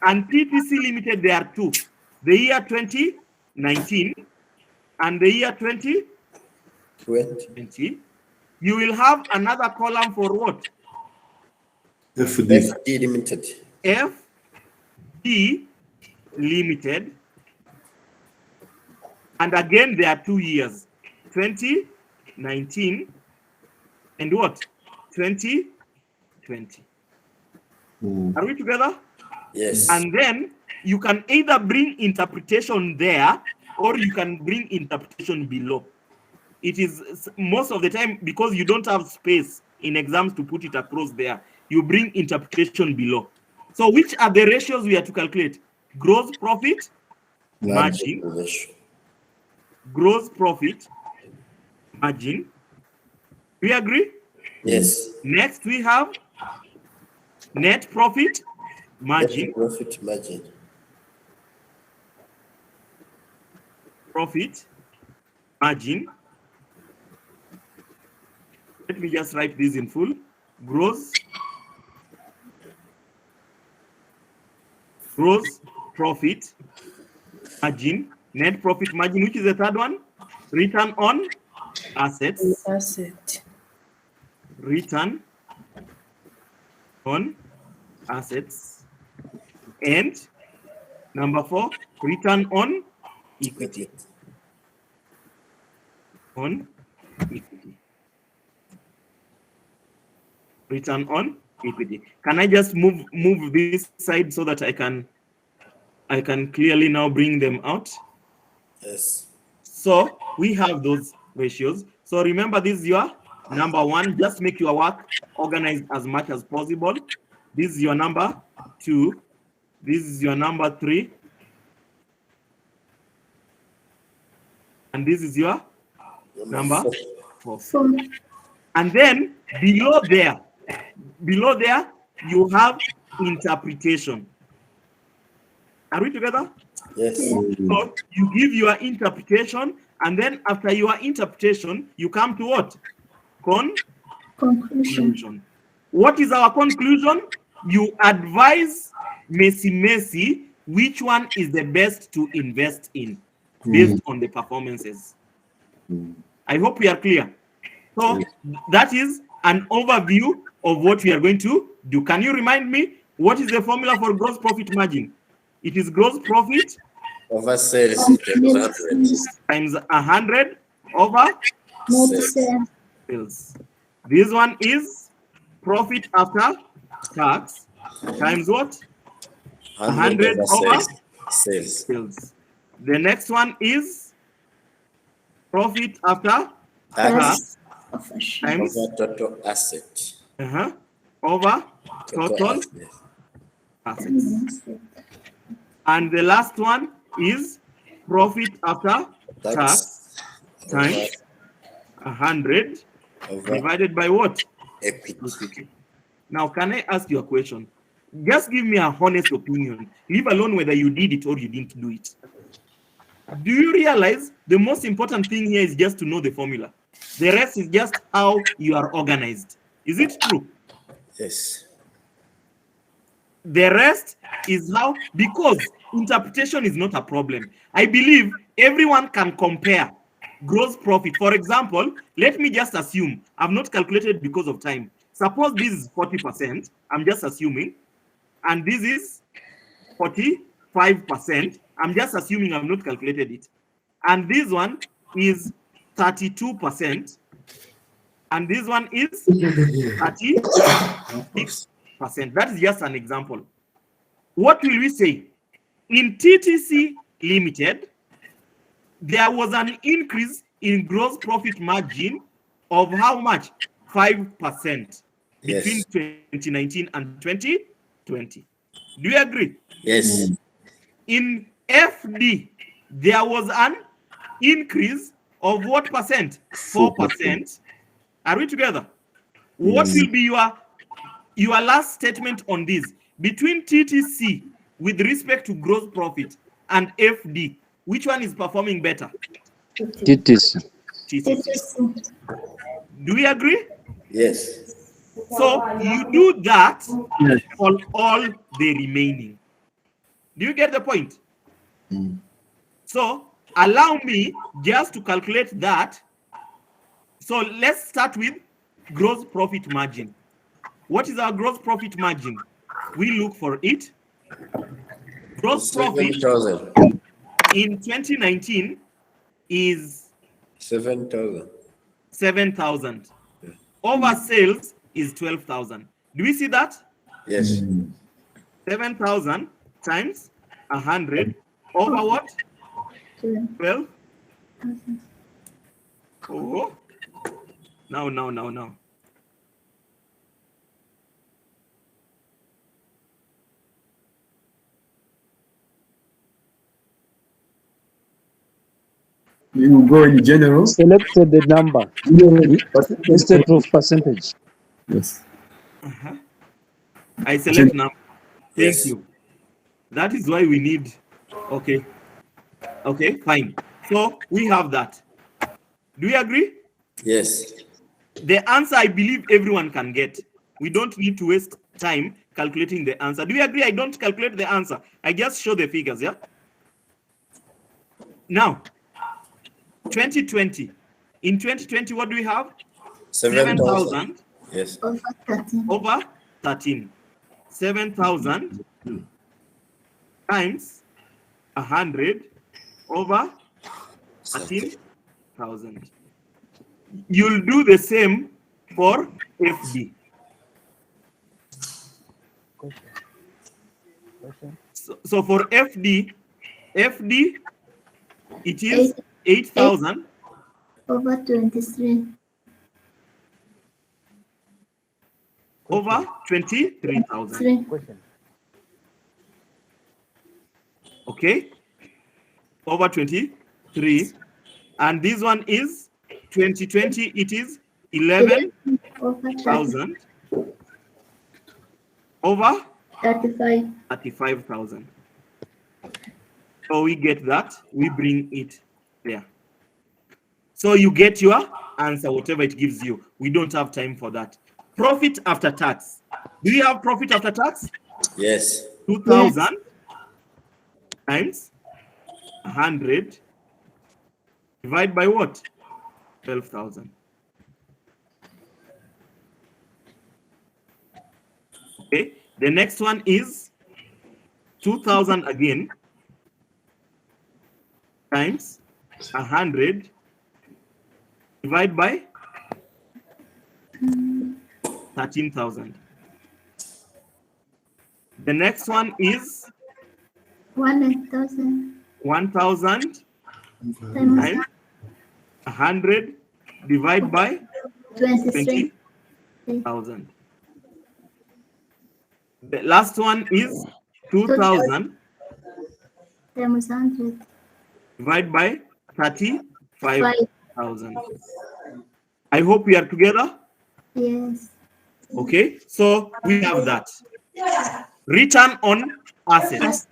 and TTC Limited, there are two. The year 2019 and the year 2020. You will have another column for what? FD Limited. FD Limited. And again, there are 2 years, 2019 and what? 2020. Are we together? Yes. And then you can either bring interpretation there or you can bring interpretation below. It is most of the time, because you don't have space in exams to put it across there, you bring interpretation below. So which are the ratios we have to calculate? Gross profit margin. Gross profit margin. We agree? Yes. Next we have net profit margin. Net profit margin. Profit margin. Let me just write this in full. Gross profit margin, net profit margin, which is the third one? Return on assets. Return on assets. And number 4, return on equity. On equity. Return on equity. Can I just move this side so that I can clearly now bring them out? Yes. So we have those ratios. So remember, this is your number one. Just make your work organized as much as possible. This is your number two. This is your number three. And this is your number four. And then below there, you have interpretation. Are we together? Yes. So you give your interpretation, and then after your interpretation, you come to what? Conclusion. What is our conclusion? You advise Messi which one is the best to invest in based on the performances. I hope we are clear. So that is an overview of what we are going to do. Can you remind me what is the formula for gross profit margin? It is gross profit Over sales times 100. times 100 over sales. This one is profit after tax times what? 100 over sales. The next one is profit after tax times Over total asset. over total assets. And the last one is profit after tax times 100 divided by what? Equity. Now, can I ask you a question? Just give me a honest opinion, leave alone whether you did it or you didn't do it. Do you realize the most important thing here is just to know the formula? The rest is just how you are organized. Is it true? Yes. The rest is how, because interpretation is not a problem. I believe everyone can compare gross profit. For example, let me just assume, I've not calculated because of time. Suppose this is 40%, I'm just assuming, and this is 45%. I'm just assuming, I've not calculated it. And this one is 32%, and this one is 36%. That is just an example. What will we say? In TTC Limited, there was an increase in gross profit margin of how much? 5% between 2019 and 2020. Do you agree? Yes. In FD, there was an increase of what percent? 4%. Are we together? What will be your last statement on this? Between TTC with respect to gross profit and FD, which one is performing better? TTC. TTC. Do we agree? Yes. So you do that for all the remaining. Do you get the point? So allow me just to calculate that. So let's start with gross profit margin. What is our gross profit margin? We look for it. Gross profit 7,000. in 2019 is 7,000. 7,000. Over sales is 12,000. Do we see that? Yes. 7,000 times 100 over what? 12. Oh. Now. You will go in general. Selected the number instead of percentage. Yes. I select number. Thank Yes. you. That is why we need. Okay, fine. So we have that. Do we agree? Yes. The answer, I believe everyone can get. We don't need to waste time calculating the answer. Do you agree? I don't calculate the answer. I just show the figures, yeah? Now, 2020. In 2020, what do we have? 7,000 Yes. over 13. 7,000 times 100 over 13,000. You'll do the same for FD. So for FD, it is 8,000 over 23. over 23,000. 3. Okay, over 23. And this one is 2020, it is 11,000 over 35,000. So we get that, we bring it there. So you get your answer, whatever it gives you. We don't have time for that. Profit after tax. Do you have profit after tax? Yes. 2,000 times 100 divide by what? 12,000. Okay, the next one is 2,000 again times 100 divide by 13,000. The next one is 1,000 1,000 times times 100 divide by 23. 20,000. The last one is 2,000 times 100. divide by 35,000. I hope we are together. Yes. Okay, so we have that. Return on assets.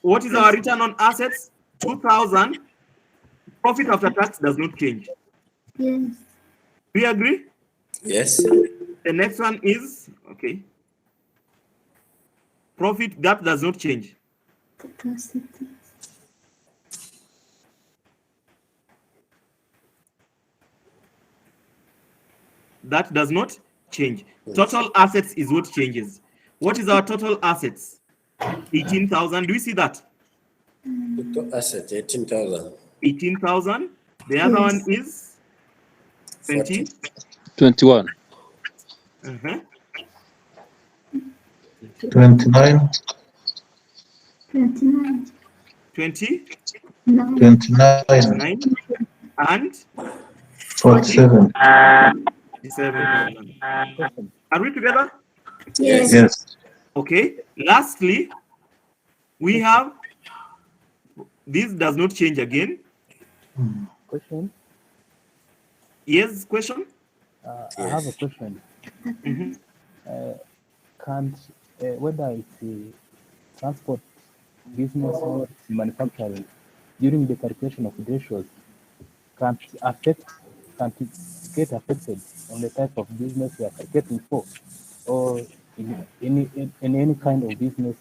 What is our return on assets? 2,000. Profit after tax does not change. Yes. Do you agree? Yes. The next one is, okay, profit, that does not change. Capacity. That does not change. Total assets is what changes. What is our total assets? 18,000. Do you see that? Total asset 18,000. 18,000. The other one is 20. 21. 29. 29. 20. 29. And 47. 47,000. Are we together? Yes. Yes. Okay. Lastly, we have, this does not change again. Question? Yes, question? I have a question. Can't, whether it's a transport business or it's manufacturing, during the calculation of ratios, can't it get affected on the type of business we are calculating for, or in any kind of business?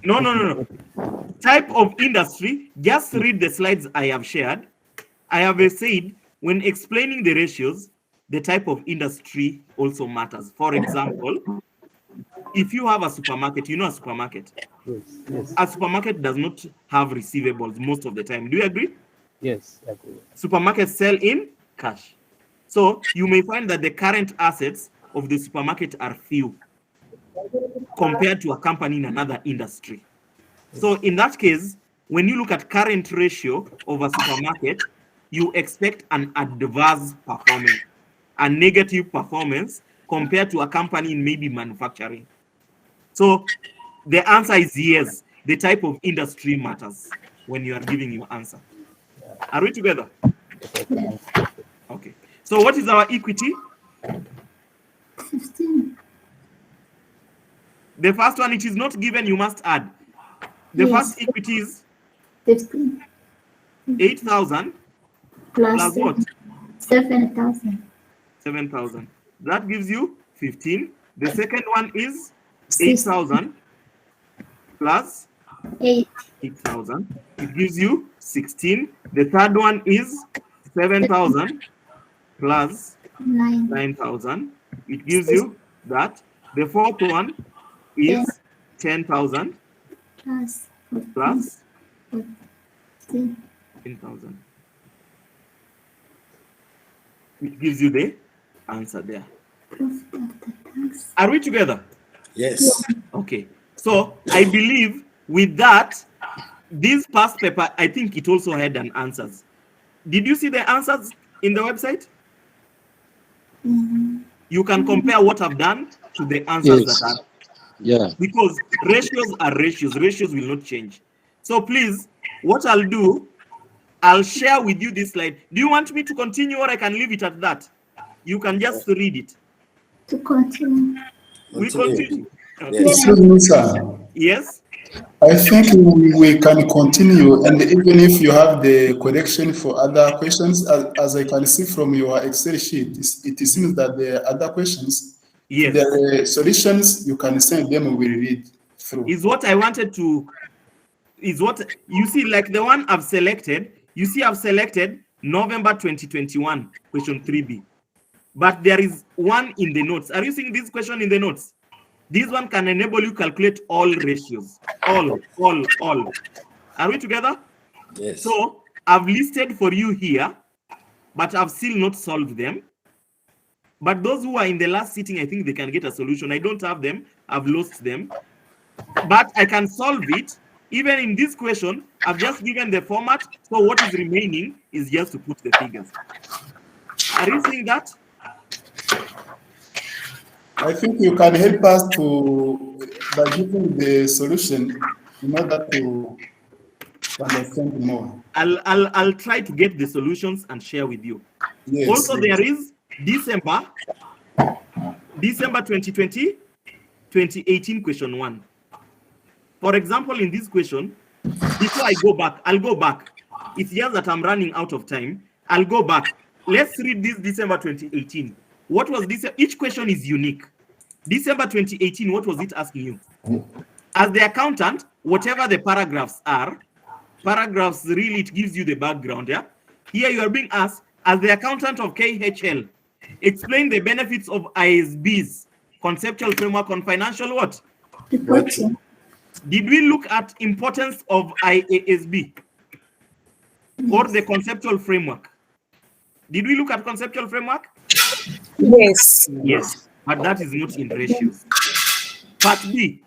No. Type of industry, just read the slides I have shared. I have said when explaining the ratios, the type of industry also matters. For example, if you have a supermarket, you know a supermarket. Yes. A supermarket does not have receivables most of the time. Do you agree? Yes, I agree. Supermarkets sell in cash. So you may find that the current assets of the supermarket are few compared to a company in another industry. So in that case, when you look at current ratio of a supermarket, you expect an adverse performance, a negative performance compared to a company in maybe manufacturing. So the answer is yes. The type of industry matters when you are giving your answer. Are we together? Okay. So what is our equity? 15. The first one, it is not given, you must add. The first equity is 15. 8,000 plus what? 7,000. 7,000. That gives you 15. The second one is 8,000 plus 8,000. It gives you 16. The third one is 7,000 plus 9,000. It gives you that. The fourth one is 10,000 plus 10,000. It gives you the answer there. Are we together? Yes. Okay. So I believe with that, this past paper, I think it also had an answers. Did you see the answers in the website? You can compare what I've done to the answers Yes. that are, Yeah. because ratios are ratios. Ratios will not change. So please, what I'll do, I'll share with you this slide. Do you want me to continue, or I can leave it at that? You can just read it. To continue. We Continue. continue. Okay. Yes. Excuse me, sir. Yes. I think we can continue, and even if you have the correction for other questions, as I can see from your Excel sheet, it seems that the other questions, Yes. the solutions, you can send them, we will read through. Is what I wanted to, is what you see, like the one I've selected. You see, I've selected November 2021, question 3B. But there is one in the notes. Are you seeing this question in the notes? This one can enable you calculate all ratios. All. Are we together? Yes. So I've listed for you here, but I've still not solved them. But those who are in the last sitting, I think they can get a solution. I don't have them. I've lost them. But I can solve it. Even in this question, I've just given the format. So what is remaining is just to put the figures. Are you seeing that? I think you can help us by giving the solution in order to understand more. I'll try to get the solutions and share with you. Yes. Also, there is December 2020, 2018 question 1. For example, in this question, before I go back, I'll go back. It's just that I'm running out of time. I'll go back. Let's read this December 2018. What was this? Each question is unique. December 2018, what was it asking you? As the accountant, whatever the paragraphs are, paragraphs really, it gives you the background, yeah? Here you are being asked, as the accountant of KHL, explain the benefits of ISB's conceptual framework on financial what? Reporting. Did we look at importance of IASB or the conceptual framework? Did we look at conceptual framework? Yes. Yes, but that is not in ratios. Part B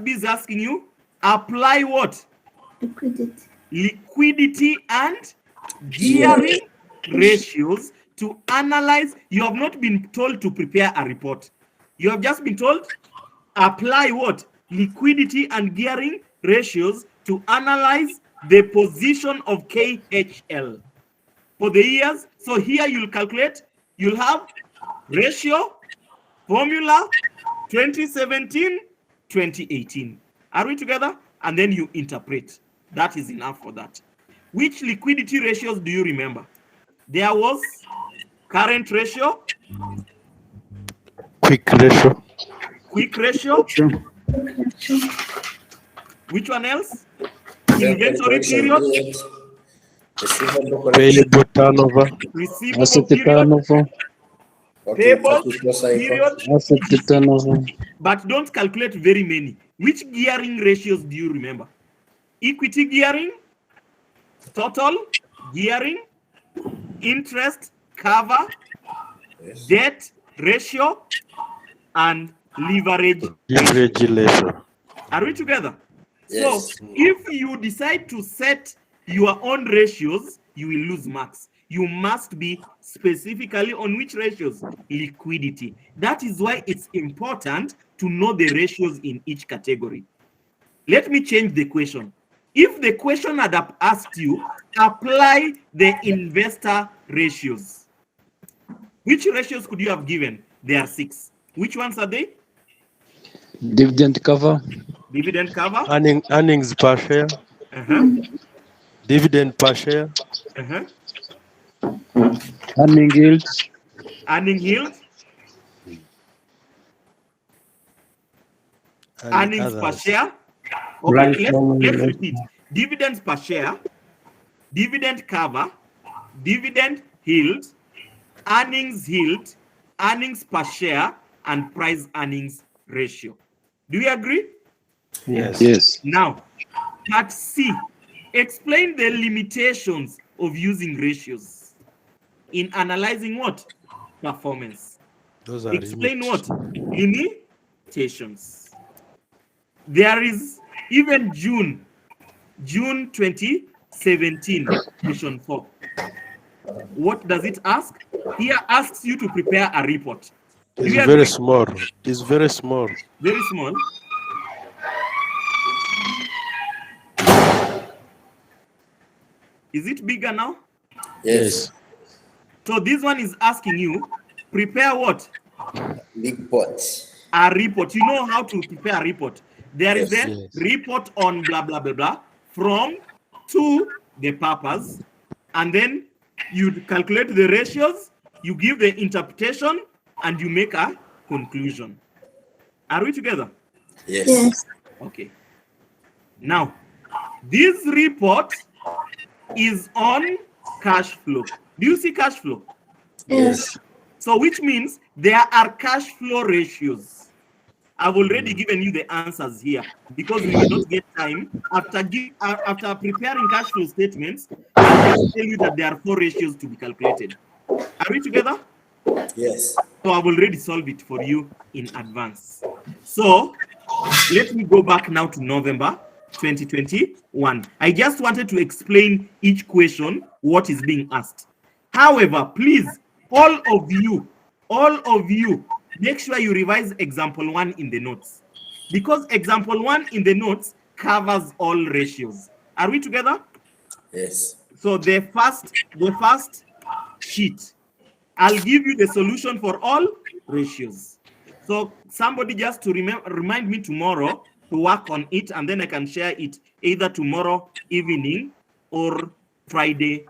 is asking you, apply what? Liquidity. Liquidity and gearing ratios to analyze. You have not been told to prepare a report. You have just been told, apply what? Liquidity and gearing ratios to analyze the position of KHL for the years. So here you'll calculate, you'll have ratio, formula, 2017, 2018. Are we together? And then you interpret. That is enough for that. Which liquidity ratios do you remember? There was current ratio, Quick ratio. quick ratio. Sure. Which one else? Inventory period, Payable turnover. receivable Asset period, turnover. payable cycle. period. Asset turnover. But don't calculate very many. Which gearing ratios do you remember? Equity gearing, total gearing, interest cover, debt ratio, and leverage Ratio. Are we together? Yes. So if you decide to set your own ratios, you will lose marks. You must be specifically on which ratios? Liquidity. That is why it's important to know the ratios in each category. Let me change the question. If the question had asked you, apply the investor ratios. Which ratios could you have given? There are 6. Which ones are they? Dividend cover. Dividend cover. Earnings per share. Dividend per share. Earning yield. Earning yield. And Earnings per others. share. Okay, let's repeat. Dividends per share, dividend cover, dividend yield, earnings yield, earnings per share, and price earnings ratio. Do you agree? Yes. Yes. Now, part C, explain the limitations of using ratios in analyzing what? Performance. Those are Explain limits. what? stations. There is even June 2017, question 4. What does it ask? Here asks you to prepare a report. Do It's you very agree? small. It's very small. Very small. Is it bigger now? Yes. So this one is asking you, prepare what? Report. A report. You know how to prepare a report. There is Yes. a report on blah, blah, blah, blah, from to the purpose. And then you calculate the ratios, you give the interpretation, and you make a conclusion. Are we together? Yes. Yes. Okay. Now, this report is on cash flow. Do you see cash flow? Yes. So which means there are cash flow ratios. I've already given you the answers here because we will not get time. After preparing cash flow statements, I'll just tell you that there are 4 ratios to be calculated. Are we together? Yes. So I've already solved it for you in advance. So let me go back now to November 2021. I just wanted to explain each question, what is being asked. However, please, all of you, make sure you revise example 1 in the notes, because example 1 in the notes covers all ratios. Are we together? Yes. So the first sheet, I'll give you the solution for all ratios. So somebody just to remind me tomorrow to work on it, and then I can share it either tomorrow evening or Friday.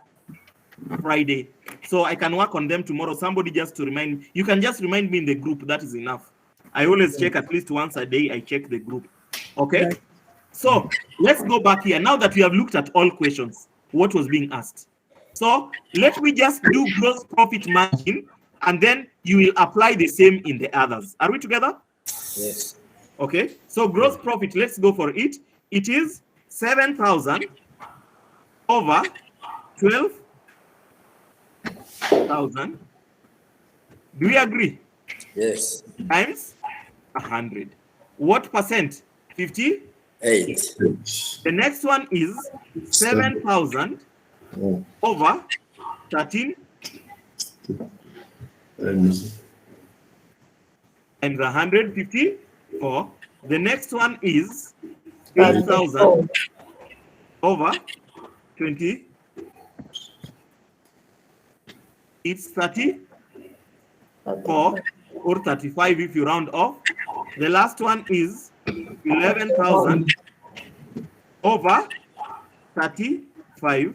So I can work on them tomorrow. Somebody just to remind me. You can just remind me in the group. That is enough. I always check at least once a day. I check the group. Okay. So let's go back here. Now that we have looked at all questions, what was being asked. So let me just do gross profit margin, and then you will apply the same in the others. Are we together? Yes. Okay. So gross profit, let's go for it. It is 7,000 over 12,000. Do we agree? Yes. Times 100. What percent? 50? 8. The next one is 7,000 over 13 times 154. The next one is 8,000 over 20. It's 34 or 35 if you round off. The last one is 11,000 over 35.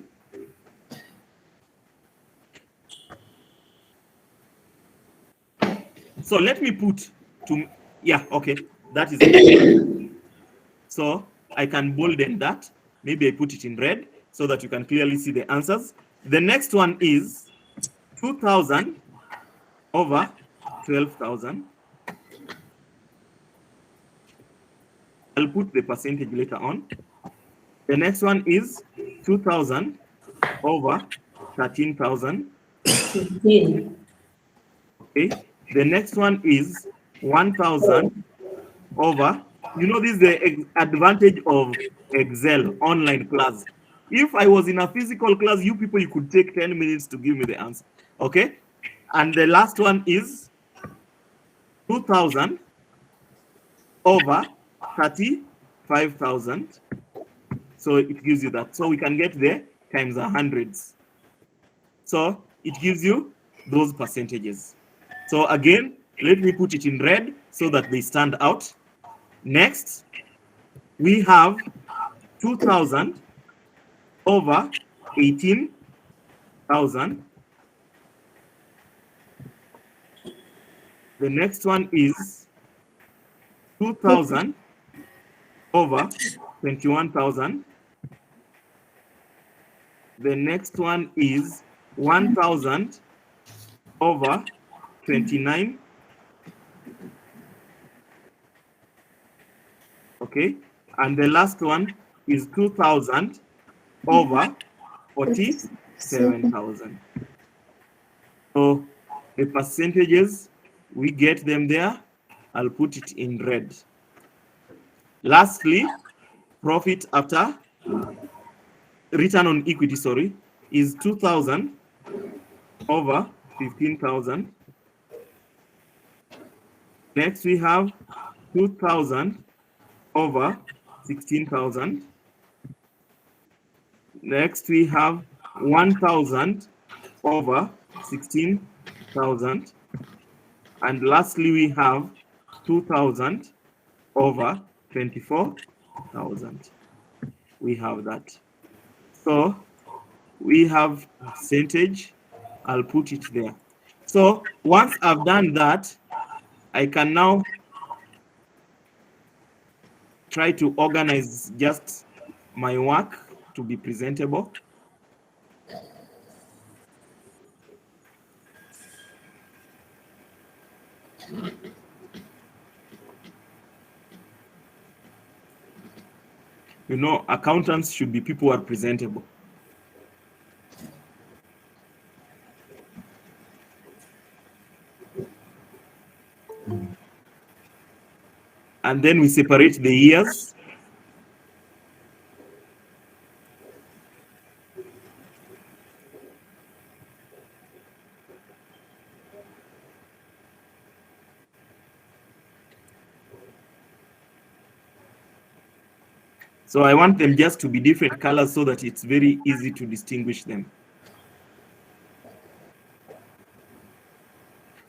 So let me put to, yeah, okay, that is it. So I can bolden that. Maybe I put it in red so that you can clearly see the answers. The next one is 2,000 over 12,000. I'll put the percentage later on. The next one is 2,000 over 13,000. Okay. The next one is 1,000 over, you know, this is the advantage of Excel online class. If I was in a physical class, you people, you could take 10 minutes to give me the answer. Okay. And the last one is 2,000 over 35,000. So it gives you that. So we can get there times the hundreds. So it gives you those percentages. So again, let me put it in red so that they stand out. Next, we have 2,000 over 18,000. The next one is 2,000 over 21,000. The next one is 1,000 over 29. Okay. And the last one is 2,000 over 47,000. So the percentages, we get them there. I'll put it in red. Lastly, profit after return on equity, sorry, is 2,000 over 15,000. Next, we have 2,000 over 16,000. Next, we have 1,000 over 16,000. And lastly, we have 2,000 over 24,000. We have that. So we have percentage. I'll put it there. So once I've done that, I can now try to organize just my work to be presentable. You know, accountants should be people who are presentable. And then we separate the years. So I want them just to be different colors so that it's very easy to distinguish them.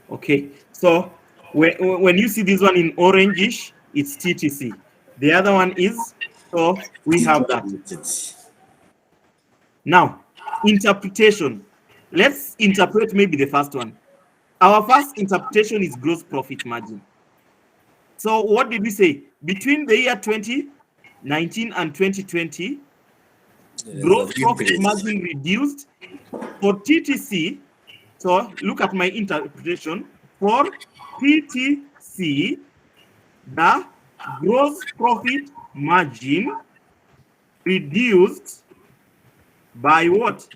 Okay, so when you see this one in orangish, it's TTC. The other one is, so we have that. Now, interpretation. Let's interpret maybe the first one. Our first interpretation is gross profit margin. So what did we say? Between the year 2019 and 2020, gross profit margin reduced for TTC. So look at my interpretation. For TTC, the gross profit margin reduced by what?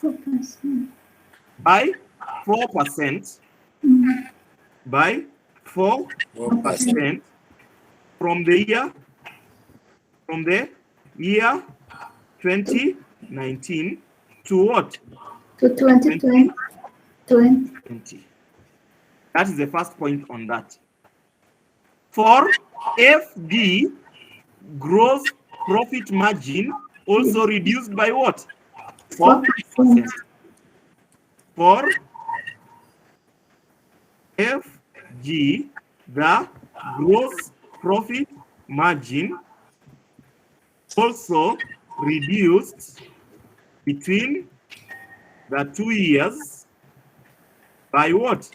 4%. By 4%. By 4% from the year 2019 to what? To 2020. 20. That is the first point on that. For FD, gross profit margin also reduced by what? 4%. For FG, the gross profit margin also reduced between the 2 years by what?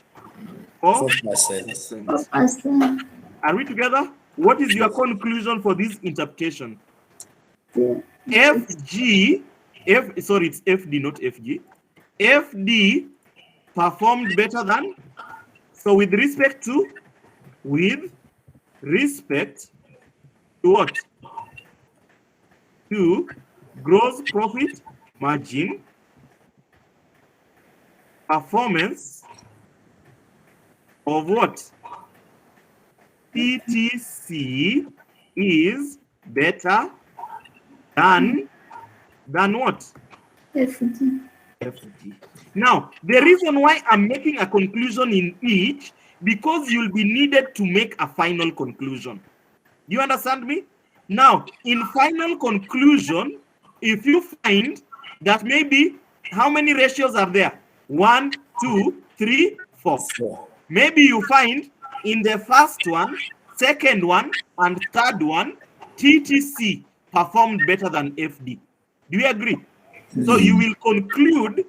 4%. 4%. Are we together? What is your conclusion for this interpretation? Yeah. FG, sorry, it's FD, not FG. FD performed better than, so with respect to what? To gross profit margin, performance of what? TTC is better than what? FD. FD. Now, the reason why I'm making a conclusion in each, because you'll be needed to make a final conclusion. You understand me? Now, in final conclusion, if you find that maybe, how many ratios are there? 1, 2, 3, 4. Maybe you find in the first one, second one, and third one, TTC performed better than FD. Do you agree? So you will conclude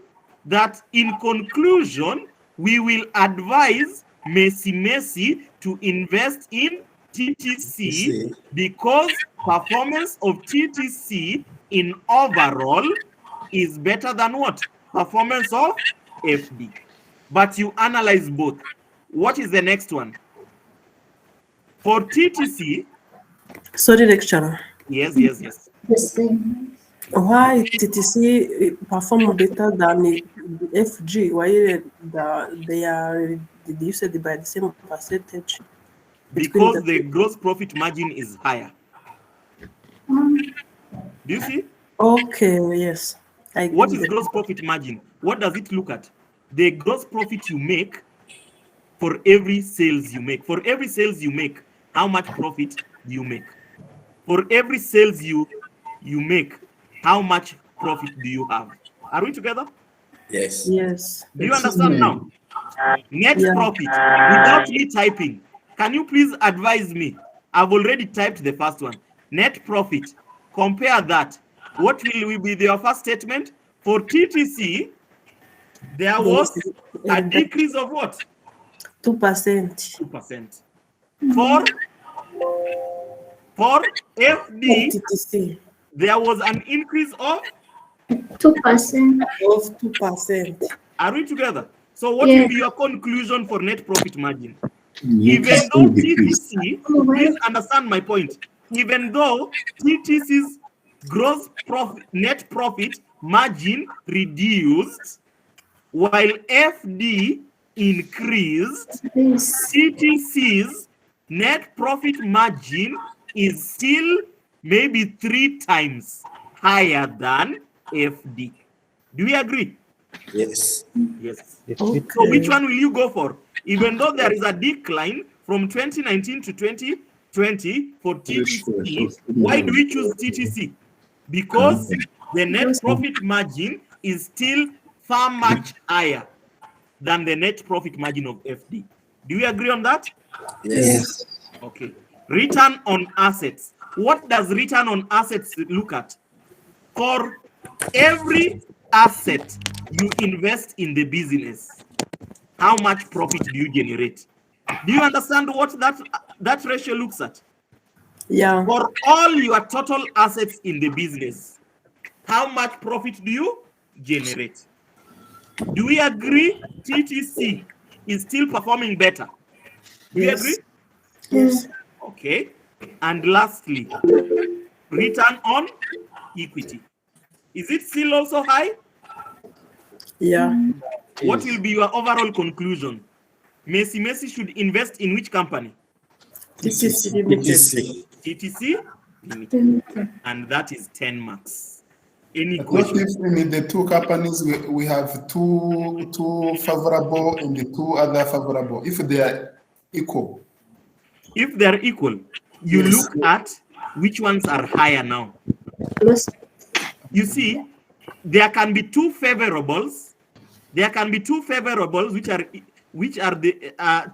that in conclusion, we will advise Messi to invest in TTC because performance of TTC in overall is better than what? Performance of FD. But you analyze both. What is the next one? For TTC. Sorry, lecturer. Yes. The same. Why TTC perform better than FG? Why they are reduced by the same percentage? Because the gross profit margin is higher. Do you see? Okay, yes. What is gross profit margin? What does it look at? The gross profit you make for every sales you make. For every sales you make, how much profit do you make? For every sales you make, how much profit do you have? Are we together? Yes. Yes. Do you understand now? Net Yeah. profit, without me typing, can you please advise me? I've already typed the first one. Net profit, compare that. What will be your first statement? For TTC, there was a decrease of what? 2%. 2%. For FD, TTC. there was an increase of 2%. Of 2%. Are we together? So what Yeah. will be your conclusion for net profit margin? Even though TTC, please understand my point. Even though TTC's gross profit, net profit margin reduced, while FD increased, TTC's net profit margin is still maybe 3 times higher than FD. Do we agree? Yes. Yes. Okay. So which one will you go for? Even though there is a decline from 2019 to 2020 for TTC, why do we choose TTC? Because the net profit margin is still far much higher than the net profit margin of FD. Do we agree on that? Yes. Okay. Return on assets. What does return on assets look at? For every asset you invest in the business, how much profit do you generate? Do you understand what that ratio looks at? Yeah. For all your total assets in the business, how much profit do you generate? Do we agree TTC is still performing better? Do we agree? Yes. Okay. And lastly, return on equity. Is it still also high? Yeah. What will be your overall conclusion? Messi should invest in which company? TTC Limited. TTC Limited. And that is 10 marks. Any But what questions? if in the two companies we have two favorable and the two other favorable? If they are equal. If they're equal, you Yes. look at which ones are higher now. You see, there can be two favorables. There can be two favorables, which are the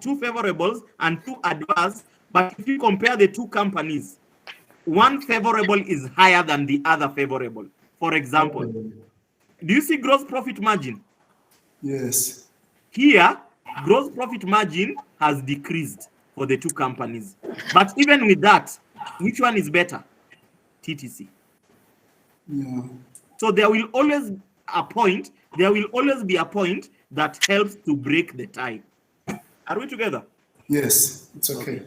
two favorables and two adverse. But if you compare the two companies, one favorable is higher than the other favorable. For example, do you see gross profit margin? Yes. Here, gross profit margin has decreased for the two companies. But even with that, which one is better? TTC. Yeah. So there will always be a point that helps to break the tie. Are we together? Yes, it's okay.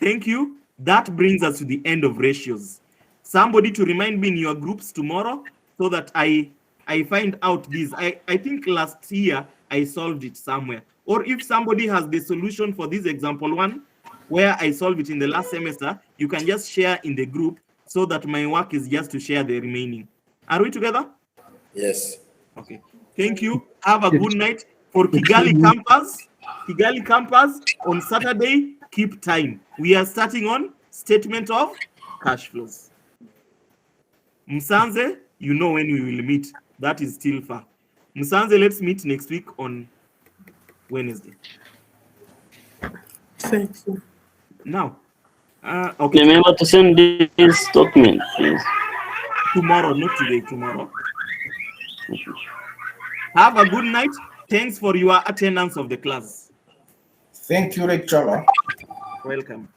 Thank you. That brings us to the end of ratios. Somebody to remind me in your groups tomorrow so that I find out this. I think last year I solved it somewhere. Or if somebody has the solution for this example one, where I solved it in the last semester, you can just share in the group so that my work is just to share the remaining. Are we together? Yes. Okay. Thank you. Have a good night. For Kigali campus, on Saturday, keep time. We are starting on statement of cash flows. Msanze, you know when we will meet. That is still far. Msanze, let's meet next week on Wednesday. Thank you. Now, okay. Remember to send this document, please. Tomorrow, not today, tomorrow. Have a good night. Thanks for your attendance of the class. Thank you, lecturer. Welcome.